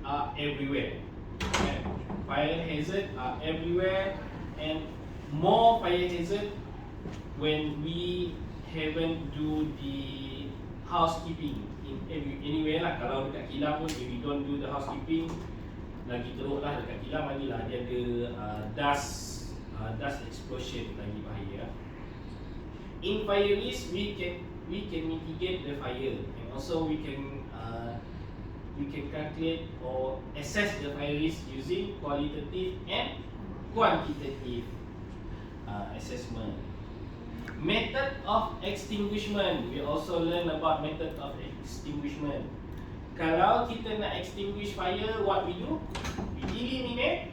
are everywhere. Okay? Fire hazard are everywhere, and more fire hazard when we haven't do the housekeeping in anywhere lah. Kalau dekat kilang pun, if we don't do the housekeeping, lagi teruk lah dekat kilang lagi lah. Dia ada dust explosion, lagi bahaya. In fire risk, we can mitigate the fire, and also we can calculate or assess the fire risk using qualitative and quantitative assessment. Method of extinguishment, we also learn about method of extinguishment. Kalau kita nak extinguish fire, what we do? We eliminate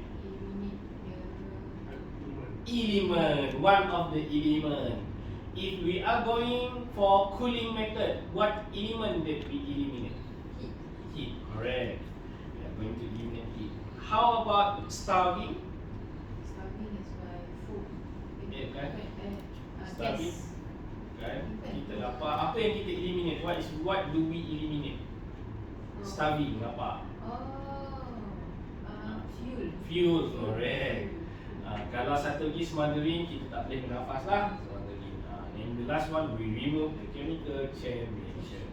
element, one of the element. If we are going for cooling method, what element that we eliminate? Heat, correct. We are going to eliminate heat. How about starving? Starving is by food. Kan? Gas. Kan? Kita lapar. Apa yang kita eliminate? What do we eliminate? Starving, lapar. Fuel. Fuel, correct. Kalau satu lagi smothering, kita tak boleh bernafas lah. And the last one, we remove the chemical chain reaction.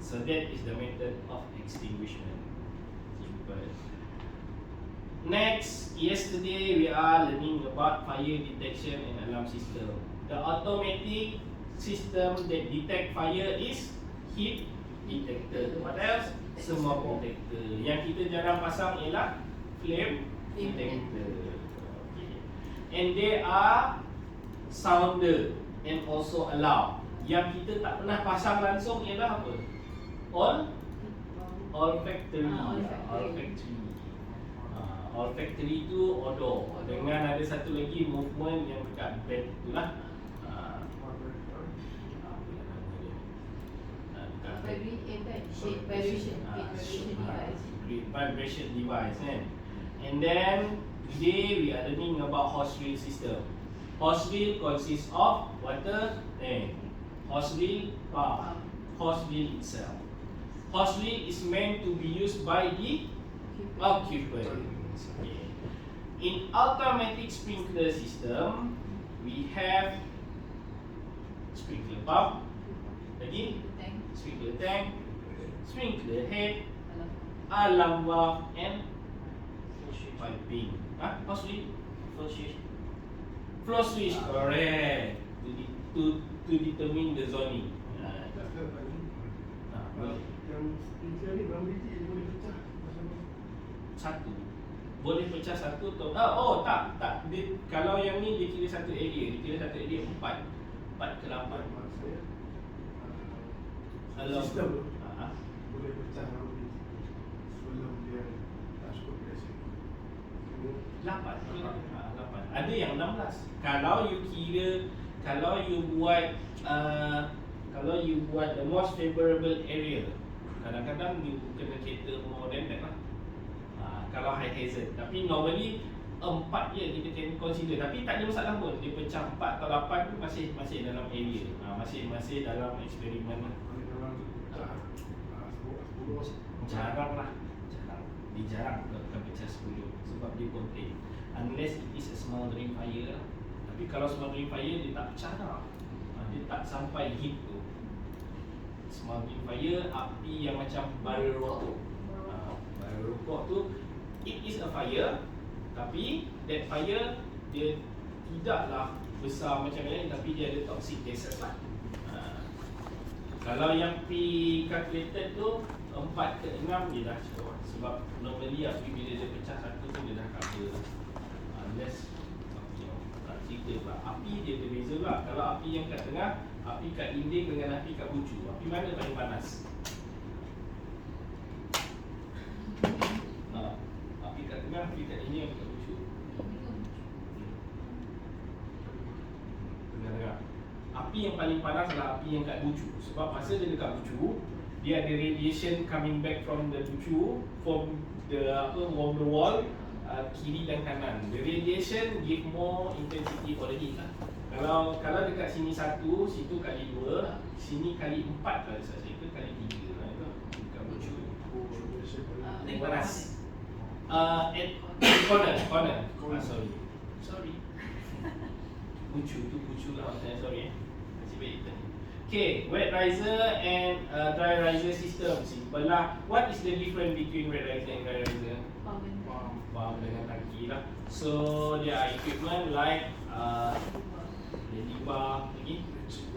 So that is the method of extinguishment. Simple. Next, yesterday we are learning about fire detection and alarm system. The automatic system that detect fire is heat detector. What else? Smoke detector. Yang kita jarang pasang ialah flame detector. Okay. And they are sounder and also alarm. Yang kita tak pernah pasang langsung ialah apa? Olfactory. Olfactory tu odor. Dengan ada satu lagi movement yang dekat bed tu lah. Vibration device kan. And then today we are learning about hose reel system. Hose reel consists of water tank, hose reel pump, hose reel itself. Hose reel is meant to be used by the occupants. Okay. In automatic sprinkler system, we have sprinkler pump, lagi sprinkler tank, sprinkler head, alarm valve, and piping. Hose reel? Flow switch, correct. to determine the zoning. Boleh. Yang interior ni berapa biji dia boleh pecah? Satu. Boleh pecah satu atau tak. Dia, kalau yang ni dia kira satu area, empat ke lapan. Maksudnya Kalau sistem tu Ah, boleh pecah berapa biji sebelum dia tak cukup pressure. 8. Ada yang 16. Kalau you buat the most favorable area, kadang-kadang you kena cater more than that lah. Kalau high hazard. Tapi normally 4 je kita can consider. Tapi tak ada masalah pun. Dia pecah 4 atau 8 tu masih dalam area. Masih dalam eksperimen lah. Kalau memang pecah 10 Jarang. Dia jarang akan pecah 10 sebab dia contain. Unless it is a smoldering fire lah. Tapi kalau smoldering fire dia tak pecah lah. Dia tak sampai heat tu. Smoldering fire, api yang macam bara rokok. Bara rokok tu, it is a fire. Tapi that fire dia tidaklah besar macam lain, tapi dia ada toxic gases lah. Kalau yang pre-calculated tu 4 ke 6 dia dah cukup lah. Sebab normally api bila dia pecah satu tu dia dah cover. Unless tak cerita pula. Api dia berbeza pula. Kalau api yang kat tengah, api kat dinding dengan api kat bucu, api mana paling panas? Api kat tengah, api kat dinding, api kat bucu. Dengar. Api yang paling panas adalah api yang kat bucu. Sebab masa dia dekat bucu, dia ada radiation coming back from the bucu, from the wall, kiri dan kanan. The radiation give more intensity for the heat lah. Kalau dekat sini 1, situ kali 2, sini kali 4 kalau saya ke kali 3 lah itu dekat bucu. Paling panas. At corner. Sorry. Bucu lah maksudnya, sorry. Masih baik kita ni. Okay, wet riser and dry riser system. Simple lah. What is the difference between wet riser and dry riser? Pump dengan tangki lah. So there are equipment like lady bar,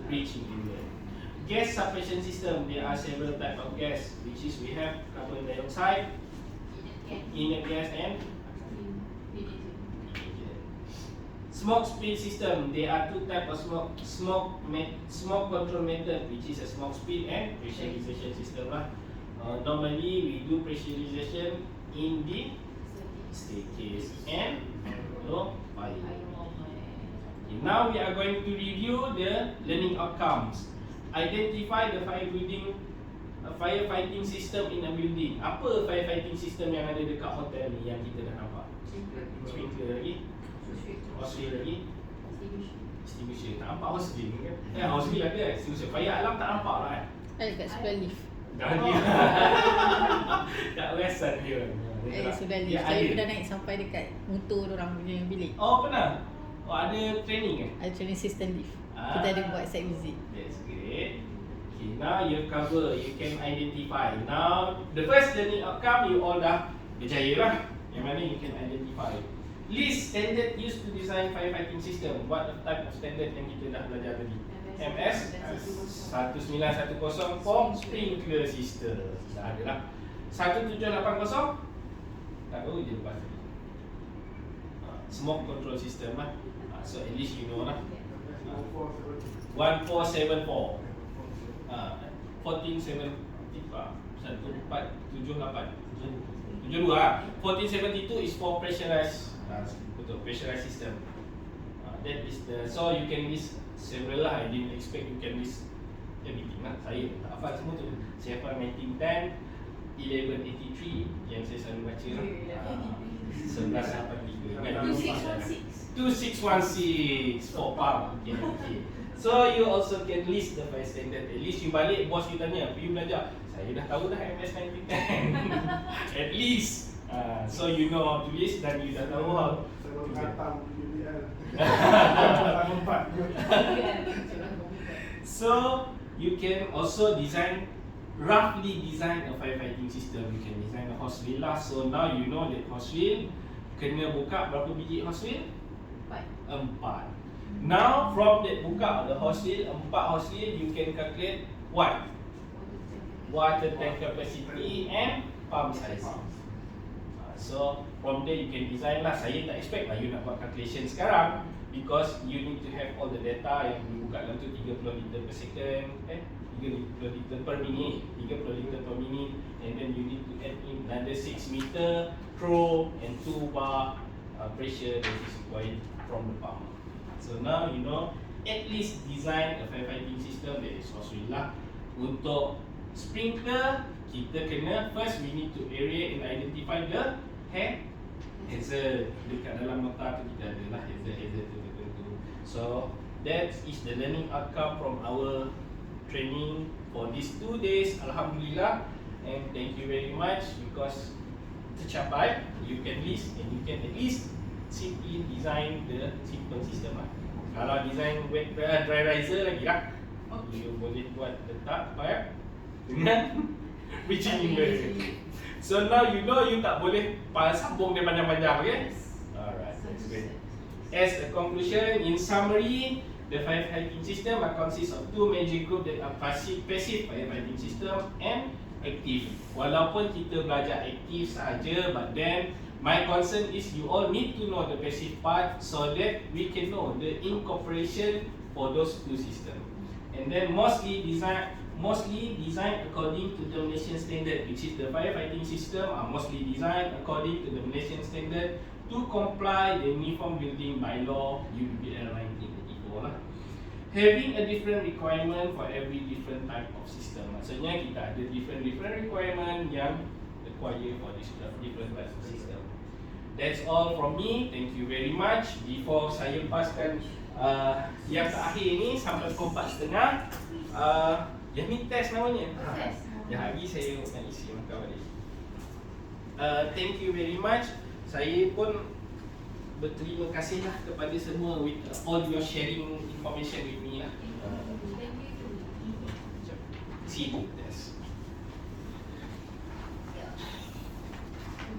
bridge interior. Gas suppression system. There are several types of gas, which is we have carbon dioxide, inert gas and smoke speed system. There are 2 types of smoke control method, which is a smoke speed and pressurization system lah. Normally we do pressurization in the staircase and fire. Okay, now we are going to review the learning outcomes. Identify the firefighting system in a building. Apa firefighting system yang ada dekat hotel ni yang kita dah nampak? Sprinkler lagi, hose lagi, extinguisher. Tak nampak hose kan? Hose ada extinguisher. Fire alarm tak nampak lah kan? Ada kat sebelah lift. Tak perasan dia. Sebelah lift. Saya pernah naik sampai dekat motor orang punya bilik. Oh pernah? Oh ada training Ada training system lift. Kita ada buat site visit. That's great. Okay, now you cover, you can identify. Now the first learning outcome you all dah berjaya lah. Yang mana you can identify. List standard used to design firefighting system. What type of standard yang kita dah belajar tadi? MS 1910 for sprinkler system. Dah ada lah. 1780 tak tahu je lepas tadi. Smoke control system lah. So at least you know lah. 1474 1478 lah. 1472 is for pressurized. Betul, pressurized system. That is the, so you can list several lah. I didn't expect you can list everything lah. Saya tak hafal semua tu. Saya hafal 1910, 1183 yang saya selalu baca lah. 1183 2616 for pump. Okay. So you also can list the fire standard. At least you balik, bos you tanya, you belajar. Saya dah tahu dah MS 1910. At least so you know how to list dan you dah tahu how to So you can also roughly design a firefighting system. You can design a hose reel lah. So now you know that hose reel kena buka berapa biji hose reel? 4. Now from that buka the hostel, 4 hostel, you can calculate what? Water tank capacity and pump size. So from there you can design lah. Saya tak expect lah you nak buat calculation sekarang, because you need to have all the data yang buka dalam tu 30 liter per second, 30 liter per minute, 30 liter per minute, and then you need to add in another 6 meter throw and 2 bar pressure that is required from the pump. So now you know at least design a firefighting system that is Australia. Untuk sprinkler, kita kena first we need to aerate and identify the hazard. Dekat dalam nota tu kita ada lah hazard tu. So that is the learning outcome from our training for these 2 days. Alhamdulillah, and thank you very much because tercapai. You can list and you can at least simply design the simple system lah. Kalau design wet dry riser lagi lah, you boleh buat letak pipe dengan bridging inverter. So now you know you tak boleh sambung dia panjang-panjang, okay? Alright, that's great. As a conclusion, in summary, the firefighting system consists of 2 major groups that are passive firefighting system and active. Walaupun kita belajar aktif saja, but then my concern is you all need to know the passive part so that we can know the incorporation for those 2 systems. And then mostly designed according to the Malaysian standard, which is the firefighting system are mostly designed according to the Malaysian standard to comply the Uniform Building Bylaw UBL 1984 lah. Having a different requirement for every different type of system. Maksudnya kita ada different requirement yang require for this different type of system. That's all from me. Thank you very much. Before saya lepaskan yang terakhir ni sampai pukul 4.30, yang ni test namanya. Yang lagi saya nak isi markah balik. Thank you very much. Saya pun berterima kasih lah kepada semua with all your sharing information with me lah. See you.